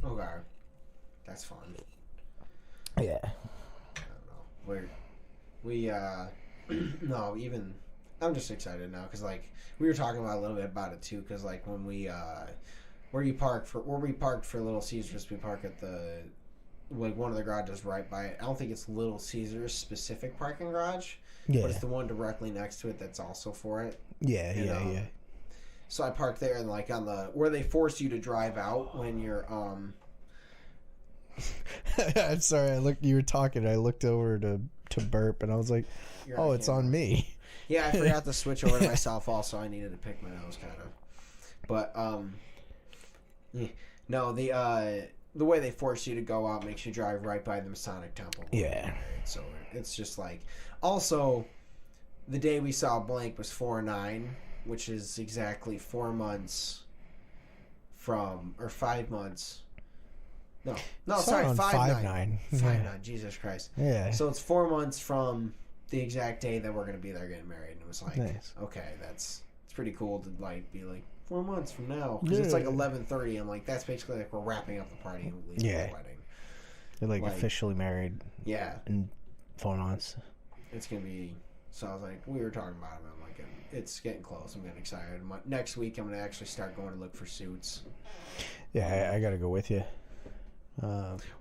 Okay, that's fun. Yeah. I don't know. We no, even I'm just excited now because like we were talking about a little bit about it too because like when we where we parked for Little Caesars, we park at the like one of the garages right by it. I don't think it's Little Caesars specific parking garage, Yeah. but it's the one directly next to it that's also for it. Yeah, And, yeah. So I parked there and like on the where they force you to drive out when you're I'm sorry. You were talking. I looked over to burp, and I was like, you're "Oh, it's on me." Yeah, I forgot to switch over to myself. Also, I needed to pick my nose, kind of. But no, the way they force you to go out makes you drive right by the Masonic Temple. Yeah. So it's just like also the day we saw blank was 4/9, which is exactly 4 months from or 5 months. No, sorry, 5/9. 5/9. Jesus Christ. Yeah. So it's 4 months from the exact day that we're gonna be there getting married, and it was like, Nice. okay, it's pretty cool to like be like 4 months from now because it's like 11:30, and like that's basically like we're wrapping up the party and leaving the wedding. They're like officially married. Yeah. In 4 months. It's gonna be. So I was like, we were talking about it. I'm like, it's getting close. I'm getting excited. Next week, I'm gonna actually start going to look for suits. Yeah, I gotta go with you.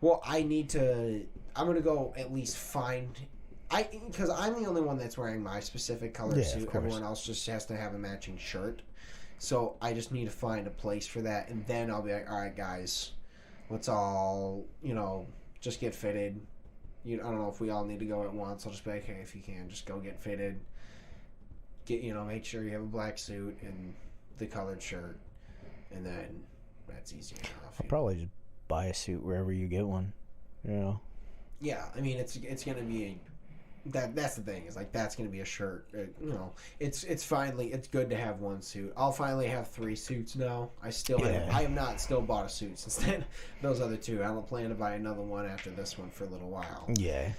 Well, I need to. I'm gonna go at least find. Because I'm the only one that's wearing my specific color suit. Everyone else just has to have a matching shirt. So I just need to find a place for that, and then I'll be like, all right, guys, let's all just get fitted. I don't know if we all need to go at once. I'll just be like, hey, if you can, just go get fitted. Make sure you have a black suit and the colored shirt, and then that's easy enough. I'll probably just buy a suit wherever you get one. Yeah, I mean it's gonna be that's the thing is like that's gonna be a shirt. It's finally it's good to have one suit. I'll finally have 3 suits now. I have not still bought a suit since then. Those other 2. I don't plan to buy another one after this one for a little while. Yeah.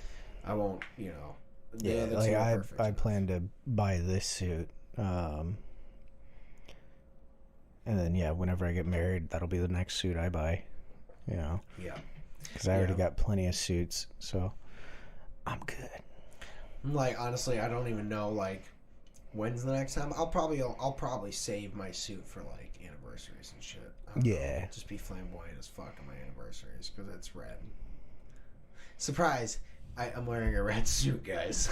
I won't. Yeah, like I plan to buy this suit. And then whenever I get married, that'll be the next suit I buy. Yeah. Because I already got plenty of suits, so I'm good. Like honestly, I don't even know like when's the next time. I'll probably save my suit for like anniversaries and shit. Yeah. Just be flamboyant as fuck on my anniversaries because it's red. Surprise! I'm wearing a red suit, guys.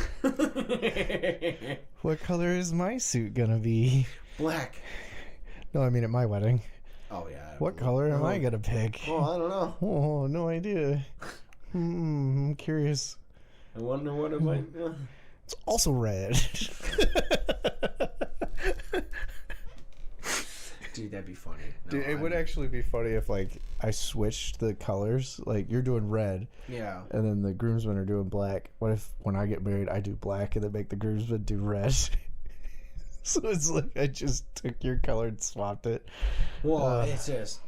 What color is my suit gonna be? Black. No, I mean at my wedding. Oh yeah. What color am I gonna pick? Oh, I don't know. Oh, no idea. I'm curious. I wonder what it might be. It's also red. Dude, that'd be funny. Dude, it would actually be funny if like I switched the colors. Like you're doing red. Yeah. And then the groomsmen are doing black. What if when I get married I do black and then make the groomsmen do red? So it's like I just took your color and swapped it. Well, it's just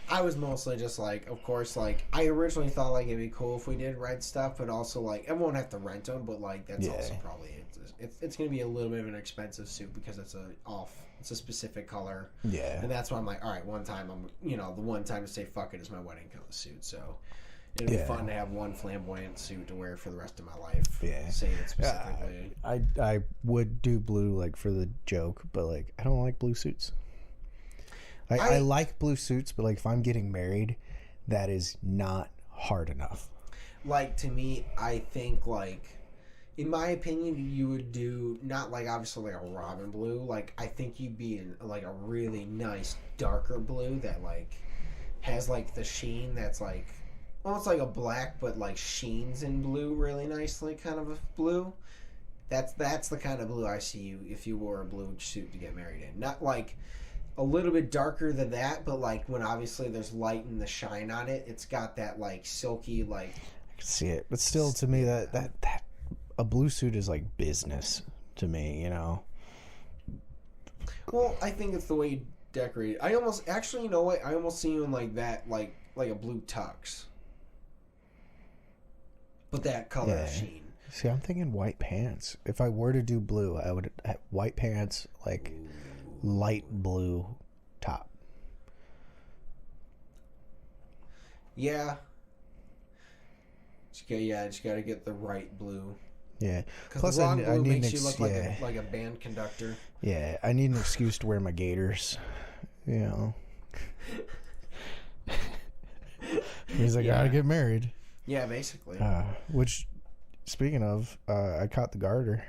I was mostly just like, of course, like I originally thought like it'd be cool if we did red stuff, but also like I won't have to rent them, but like that's also probably it's gonna be a little bit of an expensive suit because it's a specific color. Yeah. And that's why I'm like, all right, one time the one time to say fuck it is my wedding color suit, so it'd be fun to have one flamboyant suit to wear for the rest of my life. Yeah. Say it specifically. I would do blue like for the joke, but like I don't like blue suits. I like blue suits, but like if I'm getting married, that is not hard enough. Like to me, I think like in my opinion, you would do not like obviously like a robin blue. Like I think you'd be in like a really nice darker blue that like has like the sheen that's like almost like a black but like sheens in blue really nicely kind of a blue. That's the kind of blue I see you if you wore a blue suit to get married in. Not like a little bit darker than that, but like when obviously there's light and the shine on it, it's got that like silky like. I can see it, but still, to me, that a blue suit is like business to me, Well, I think it's the way you decorate it. I almost actually, you know what? I almost see you in like that, like a blue tux, but that color of sheen. See, I'm thinking white pants. If I were to do blue, I would have white pants, like light blue top. Yeah. Just gotta get the right blue. Yeah. Because the wrong blue makes you look like a band conductor. Yeah, I need an excuse to wear my gaiters. You know. Because I gotta get married. Yeah, basically. Which, speaking of, I caught the garter.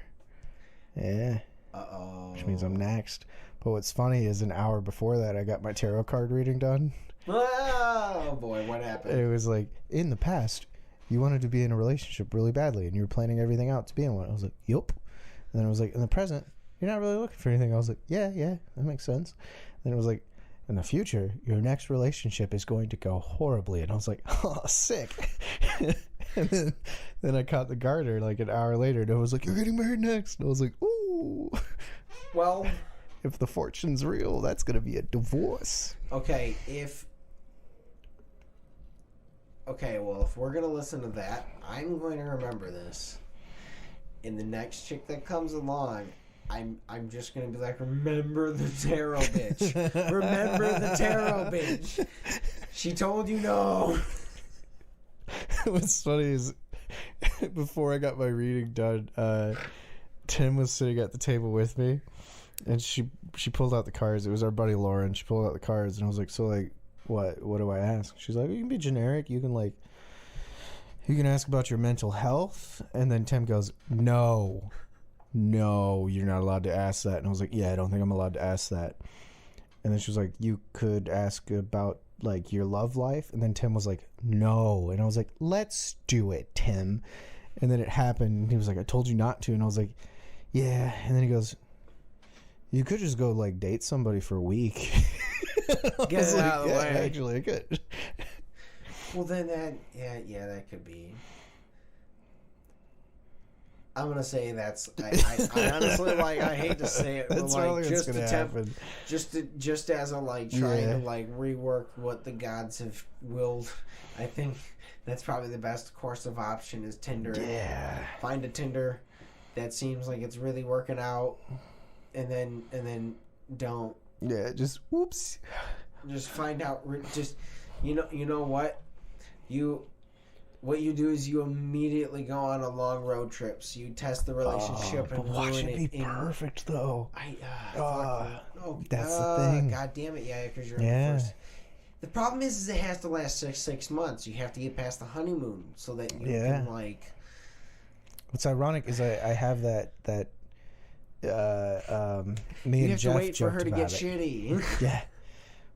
Yeah. Uh-oh. Which means I'm next. But what's funny is an hour before that, I got my tarot card reading done. Oh, boy, what happened? It was like, in the past, you wanted to be in a relationship really badly, and you were planning everything out to be in one. I was like, yup. And then it was like, in the present, you're not really looking for anything. I was like, yeah, that makes sense. Then it was like, in the future, your next relationship is going to go horribly. And I was like, oh, sick. And then I caught the garter like an hour later, and I was like, you're getting married next. And I was like, ooh. Well, if the fortune's real, that's going to be a divorce. Okay, if we're going to listen to that, I'm going to remember this. And the next chick that comes along, I'm just going to be like, remember the tarot bitch. Remember the tarot bitch. She told you no. What's funny is, before I got my reading done, Tim was sitting at the table with me, and she pulled out the cards. It was our buddy Lauren. She pulled out the cards, and I was like, so, like, what do I ask? She's like, you can be generic. You can ask about your mental health. And then Tim goes, no, you're not allowed to ask that. And I was like, yeah, I don't think I'm allowed to ask that. And then she was like, you could ask about, like, your love life. And then Tim was like, no. And I was like, let's do it, Tim. And then it happened. And he was like, I told you not to. And I was like, yeah. And then he goes, you could just go, like, date somebody for a week. Get it out of the way. Actually, I could. Well, then that could be. I'm gonna say that's. I honestly, like, I hate to say it, that's but, like, really just gonna happen. Just as a, like, trying to, like, rework what the gods have willed. I think that's probably the best course of option is Tinder. Yeah. Find a Tinder that seems like it's really working out, and then don't. Yeah, just whoops. Just find out. Just you know what you do is you immediately go on a long road trip. So you test the relationship and watch ruin it be perfect though. That's the thing. God damn it, yeah, because you're yeah. first. The problem is it has to last six months. You have to get past the honeymoon so that you can, like. What's ironic is I have that. Me you and have Jeff to wait for her to get it. shitty. Yeah,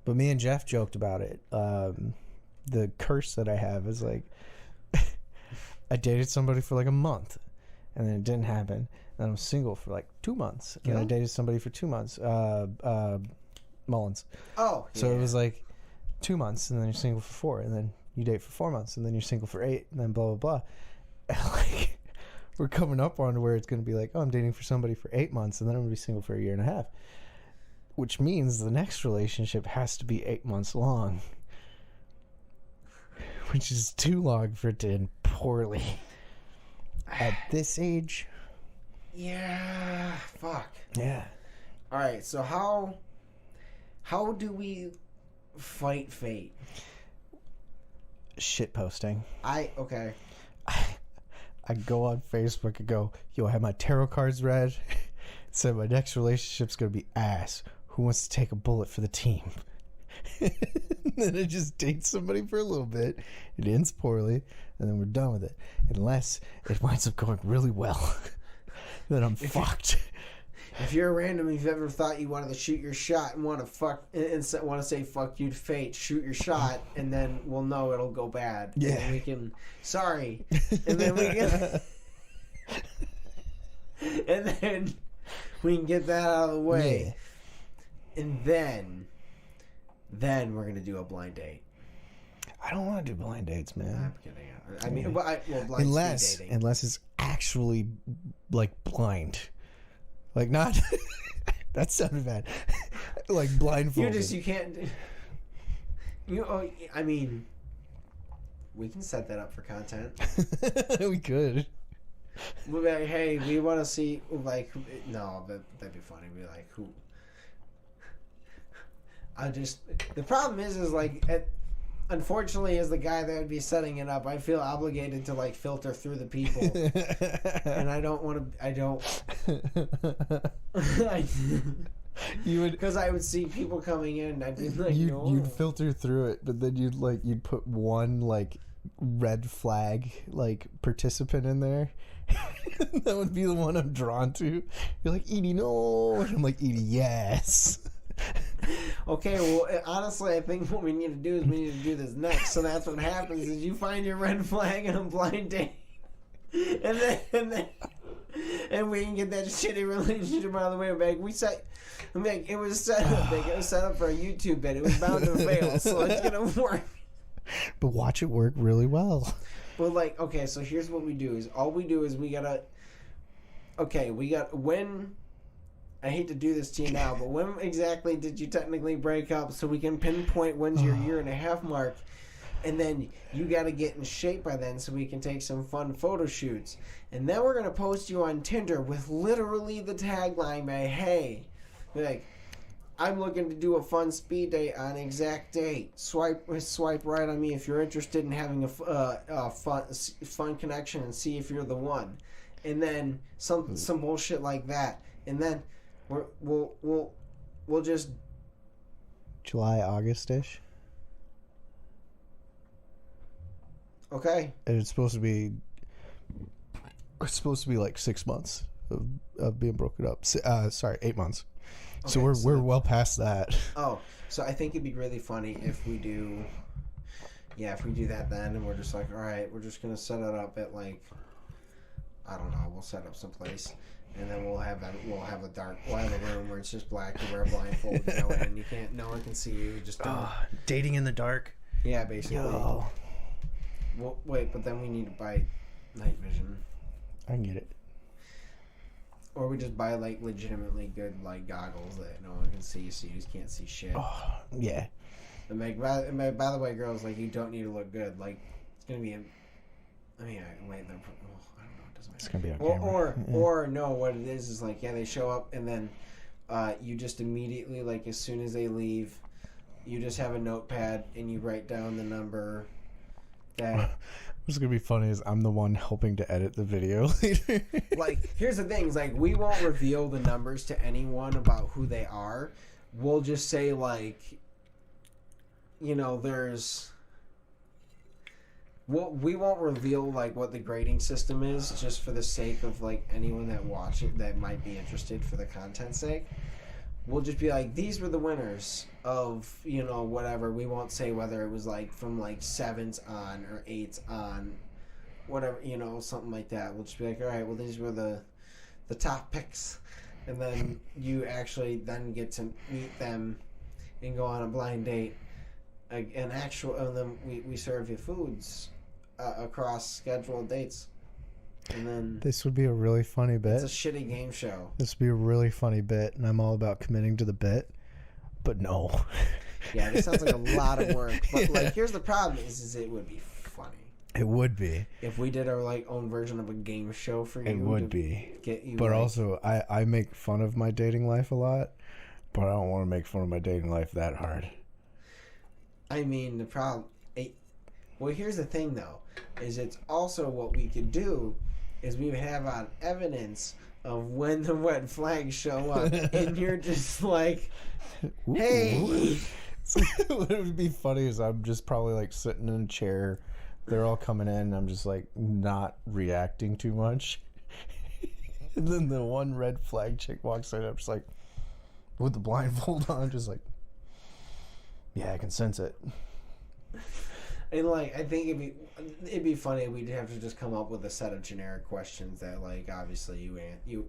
but me and Jeff joked about it. The curse that I have is, like, I dated somebody for like a month, and then it didn't happen. And I'm single for like 2 months, and I dated somebody for 2 months. Mullins. Oh, so it was like 2 months, and then you're single for 4, and then you date for 4 months, and then you're single for 8, and then blah blah blah. And, like, we're coming up on where it's going to be like, oh, I'm dating for somebody for 8 months, and then I'm going to be single for a year and a half. Which means the next relationship has to be 8 months long. Which is too long for it to end poorly. At this age. Yeah. Fuck. Yeah. Alright, so how do we fight fate? Shit posting. Okay. I go on Facebook and go, yo, I have my tarot cards read. It said my next relationship's going to be ass. Who wants to take a bullet for the team? And then I just date somebody for a little bit. It ends poorly, and then we're done with it. Unless it winds up going really well. Then I'm fucked. If you're random, if you've ever thought you wanted to shoot your shot and want to say fuck you to fate, shoot your shot, and then we'll know it'll go bad. Yeah. And we can, sorry. And then we can, and then we can get that out of the way. Yeah. And then we're going to do a blind date. I don't want to do blind dates, man. I'm kidding. I mean, blind speed dating. Unless it's actually, like, blind. Like, not... that sounded bad. Like, blindfolded. You can't... I mean... We can set that up for content. We could. We'll be like, hey, we want to see, like... No, that'd be funny. We'd be like, who... The problem is like, unfortunately, as the guy that would be setting it up, I feel obligated to like filter through the people, and I don't want to. I don't. You would, because I would see people coming in, and I'd be like, no. You'd filter through it, but then you'd put one like red flag like participant in there. That would be the one I'm drawn to. You're like, Edie, no, and I'm like, Edie, yes. Okay, well, honestly, I think what we need to do is we need to do this next. So that's what happens: is you find your red flag and a blind date, and then we can get that shitty relationship out of the way. It was set up. It was set up for a YouTube bit. It was bound to fail, so it's gonna work. But watch it work really well. Well, like, okay, so here's what we do: when. I hate to do this to you now, but when exactly did you technically break up, so we can pinpoint when's your 1.5 year mark, and then you got to get in shape by then so we can take some fun photo shoots, and then we're going to post you on Tinder with literally the tagline by, hey, like, I'm looking to do a fun speed date on exact date. Swipe right on me if you're interested in having a fun connection, and see if you're the one, and then some bullshit like that, and then we'll just July, August-ish. Okay. And it's supposed to be like 6 months of being broken up. 8 months. Okay, so we're well past that. Oh, so I think it'd be really funny if we do that then, and we're just like, all right, we're just gonna set it up at like, I don't know, we'll set up someplace. And then we'll have a room where it's just black. You wear a blindfold, you go in, no one can see you. Just dating in the dark. Yeah, basically. Yo. Well, wait, but then we need to buy night vision. I can get it. Or we just buy like legitimately good like goggles that no one can see, so you just can't see shit. Oh, yeah. And by the way, girls, like, you don't need to look good. Like, it's gonna be. It's gonna be on camera. Or no, what it is like, yeah, they show up and then you just immediately, like, as soon as they leave, you just have a notepad and you write down the number that. What's gonna be funny is I'm the one helping to edit the video later. Like, here's the thing: is like, we won't reveal the numbers to anyone about who they are. We'll just say, like, there's. Well, we won't reveal like what the grading system is, just for the sake of like anyone that watch it that might be interested for the content's sake. We'll just be like, these were the winners of whatever. We won't say whether it was like from like 7s on or 8s on, whatever, something like that. We'll just be like, all right, well, these were the top picks, and then you actually then get to meet them and go on a blind date, and then we serve you foods. Across scheduled dates, and then this would be a really funny bit. It's a shitty game show. This would be a really funny bit, and I'm all about committing to the bit, but no. Yeah, this sounds like a lot of work. But like, here's the problem: is it would be funny. It would be if we did our like own version of a game show for you. It would be. Get you. But also, I make fun of my dating life a lot, but I don't want to make fun of my dating life that hard. I mean, the problem. Well, here's the thing, though, is it's also what we could do is we have on evidence of when the red flags show up, and you're just like, hey. What would be funny is I'm just probably like sitting in a chair. They're all coming in, and I'm just like not reacting too much. And then the one red flag chick walks in, I'm just like, with the blindfold on, just like, yeah, I can sense it. And like, I think it'd be funny. We'd have to just come up with a set of generic questions that, like, obviously you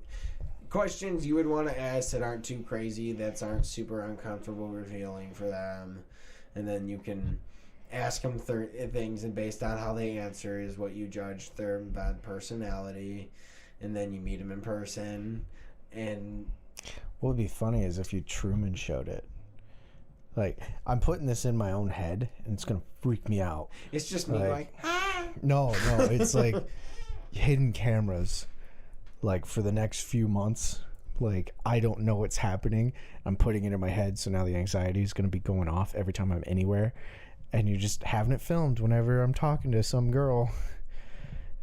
questions you would want to ask that aren't too crazy, that aren't super uncomfortable revealing for them, and then you can ask them things, and based on how they answer is what you judge their bad personality, and then you meet them in person. And what would be funny is if you Truman showed it. Like, I'm putting this in my own head, and it's going to freak me out. It's just me like ah! No, it's like hidden cameras, like, for the next few months. Like, I don't know what's happening. I'm putting it in my head, so now the anxiety is going to be going off every time I'm anywhere. And you're just having it filmed whenever I'm talking to some girl.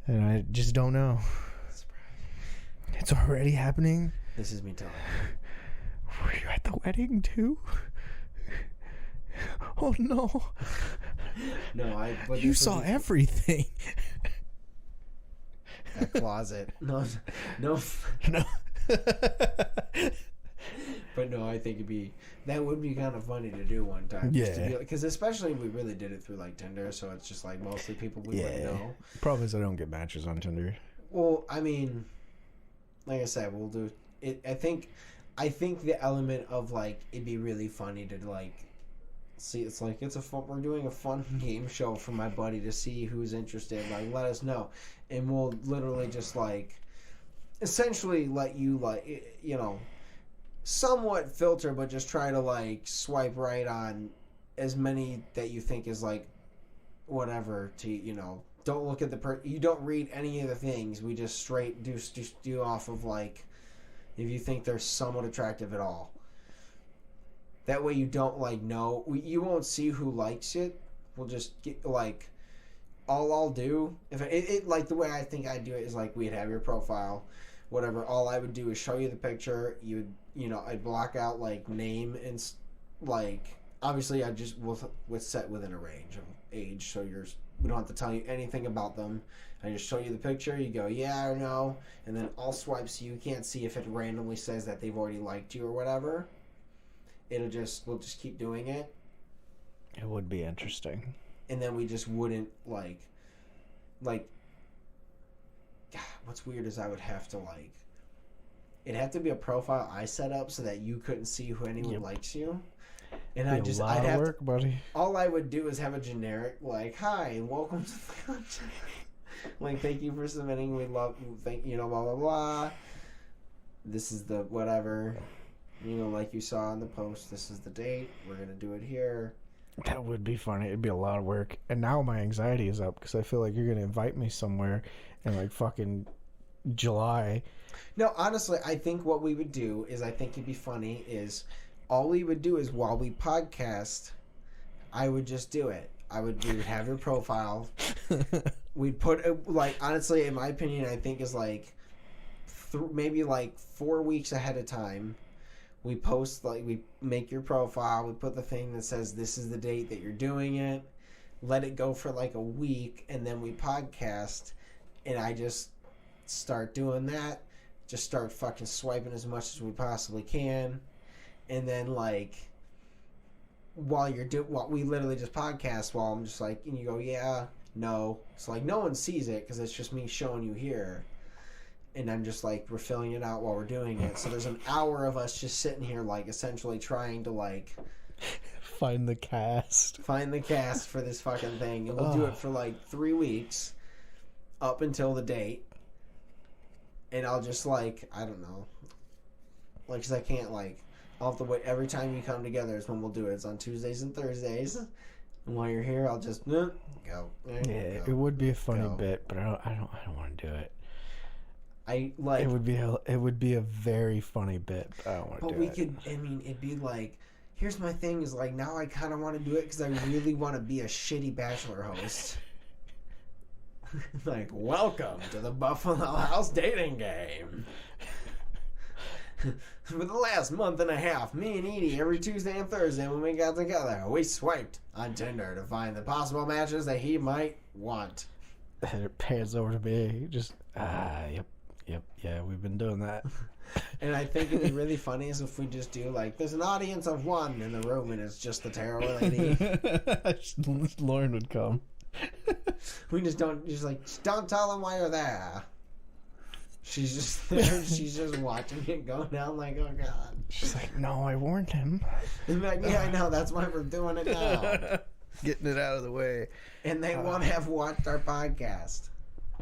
And I just don't know. It's already happening. This is me telling Were you at the wedding too? Oh no. No, but you saw everything. That closet. No. No. But no, I think that would be kind of funny to do one time. Yeah. Because especially if we really did it through like Tinder, so it's just like mostly people we wouldn't know. Problem is I don't get matches on Tinder. Well, I mean, like I said, we'll do it. I think the element of like it'd be really funny to like see. It's like we're doing a fun game show for my buddy to see who's interested. Like, let us know, and we'll literally just like essentially let you like somewhat filter, but just try to like swipe right on as many that you think is like whatever to don't look at you don't read any of the things. We just straight do off of like if you think they're somewhat attractive at all. That way you don't like know you won't see who likes it. We'll just get like all I'll do if it like the way I think I'd do it is like we'd have your profile, whatever. All I would do is show you the picture. I'd block out like name and like obviously I just would set within a range of age, so we don't have to tell you anything about them. I just show you the picture, you go yeah or no, and then I'll swipe so you can't see if it randomly says that they've already liked you or whatever. We'll just keep doing it. It would be interesting. And then we just wouldn't like what's weird is I would have to like it'd have to be a profile I set up so that you couldn't see who anyone likes you. And I'd have work, buddy. All I would do is have a generic like, "Hi, welcome to the content." Like, "Thank you for submitting. We love blah blah blah. This is the whatever, like you saw in the post. This is the date. We're gonna do it here." That would be funny. It'd be a lot of work. And now my anxiety is up because I feel like you're gonna invite me somewhere in like fucking July. No, honestly, I think what we would do is I think it'd be funny is all we would do is while we podcast, I would just do it. We would have your profile. We'd put like honestly, in my opinion, I think is like maybe like 4 weeks ahead of time. We post we make your profile. We put the thing that says this is the date that you're doing it. Let it go for like a week, and then we podcast. And I just start doing that. Just start fucking swiping as much as we possibly can. And then like while we literally just podcast while I'm just like, and you go, yeah, no. It's like no one sees it because it's just me showing you here. And I'm just like, we're filling it out while we're doing it. So there's an hour of us just sitting here like essentially trying to like find the cast for this fucking thing. And we'll do it for like 3 weeks up until the date. And I'll just like, I don't know. Like, cause I can't like, I'll have to wait every time you come together is when we'll do it. It's on Tuesdays and Thursdays. And while you're here, I'll just go. Yeah, it would be a funny bit, but I don't want to do it. It would be a very funny bit. But I don't want to do it. But we could. I mean, it'd be like, here's my thing. Is like now I kind of want to do it because I really want to be a shitty Bachelor host. Like, welcome to the Buffalo House dating game. For the last month and a half, me and Edie, every Tuesday and Thursday when we got together, we swiped on Tinder to find the possible matches that he might want. And it pans over to me. Just, yep, yeah, we've been doing that. And I think it'd be really funny is if we just do, like, there's an audience of one in the room and it's just the tarot lady. Lauren would come. We just don't tell them why you're there. She's just there. She's just watching it go down like, oh god. She's like, no, I warned him. And like, yeah, I know. That's why we're doing it now. Getting it out of the way. And they won't have watched our podcast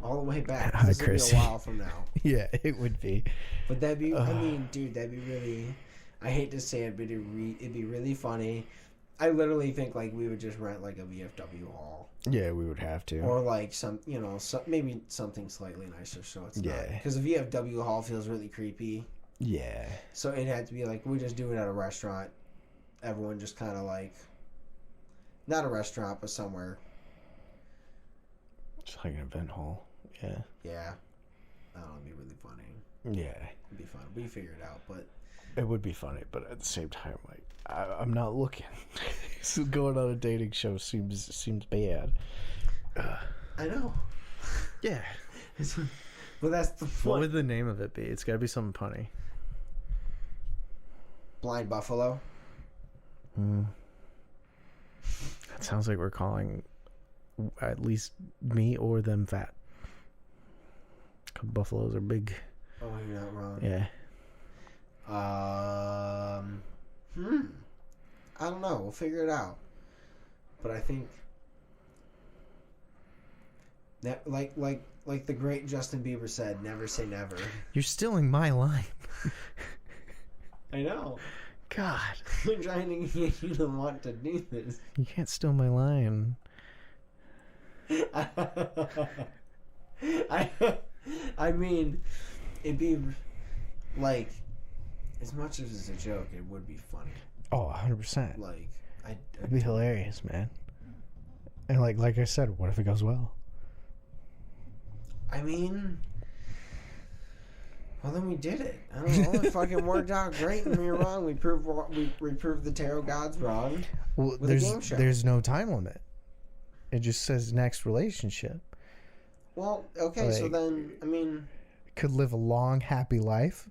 all the way back. Hi, This will be Chrissy. a while from now. Yeah, it would be. But that'd be. I mean, dude, that'd be really. I hate to say it, but it'd be really funny. I literally think like we would just rent like a VFW hall. Yeah, we would have to. Or like maybe something slightly nicer, so it's not. Because a VFW hall feels really creepy. Yeah. So it had to be like, we just do it at a restaurant. Everyone just kind of like, not a restaurant, but somewhere. Just like an event hall. Yeah. Yeah. That would be really funny. Yeah. It'd be fun. We figure it out, but it would be funny, but at the same time, like, I'm not looking. So going on a dating show seems bad. I know. Yeah. But that's the fun. What would the name of it be? It's got to be something punny. Blind Buffalo. That sounds like we're calling at least me or them fat. 'Cause buffaloes are big. Oh, you're not wrong. Yeah. I don't know. We'll figure it out. But I think that, like the great Justin Bieber said, never say never. You're stealing my line. I know. God. I'm trying to get you to want to do this. You can't steal my line. I mean, it'd be like, as much as it's a joke, it would be funny. Oh, 100%. Like, it'd be hilarious, man. And like I said, what if it goes well? I mean, well, then we did it. I don't know. It fucking worked out great, and we were wrong. We proved the tarot gods wrong. Well, with a game show. There's no time limit. It just says next relationship. Well, okay, so then, I mean, could live a long, happy life,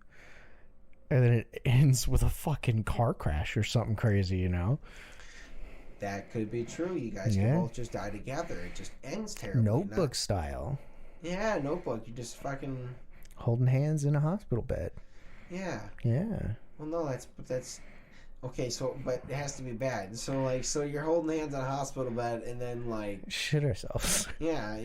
and then it ends with a fucking car crash or something crazy, you know? That could be true. You guys can both just die together. It just ends terribly. Notebook style. Yeah, Notebook. You just fucking holding hands in a hospital bed. Yeah. Yeah. Well, no, that's okay. So, but it has to be bad. So you're holding hands in a hospital bed, and then like shit ourselves. Yeah.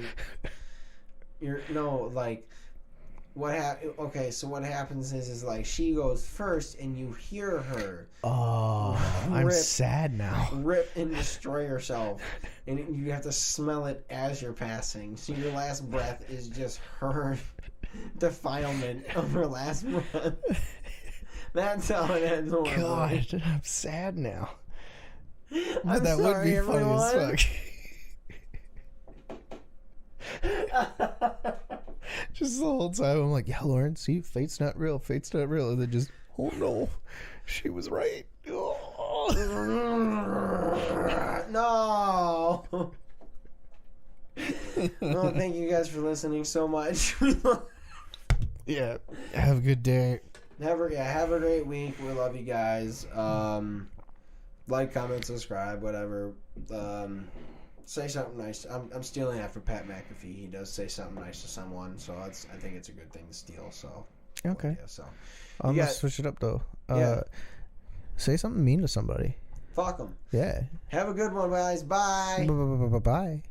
Okay, so what happens is like she goes first, and you hear her. Oh, I'm sad now. Rip and destroy herself, and you have to smell it as you're passing. So your last breath is just her defilement of her last breath. That's how it ends. God, I'm sad now. But that would be funny as fuck. Just the whole time I'm like, yeah, Lauren, see, fate's not real, and then just, oh no, she was right. Oh. No. Well, thank you guys for listening so much. Yeah, have a good day. Have a great week. We love you guys. Like, comment, subscribe, whatever. Say something nice. I'm stealing that for Pat McAfee. He does say something nice to someone, so I think it's a good thing to steal. So okay. Yeah, so I'm gonna switch it up though. Yeah. Say something mean to somebody. Fuck them. Yeah. Have a good one, guys. Bye. Bye.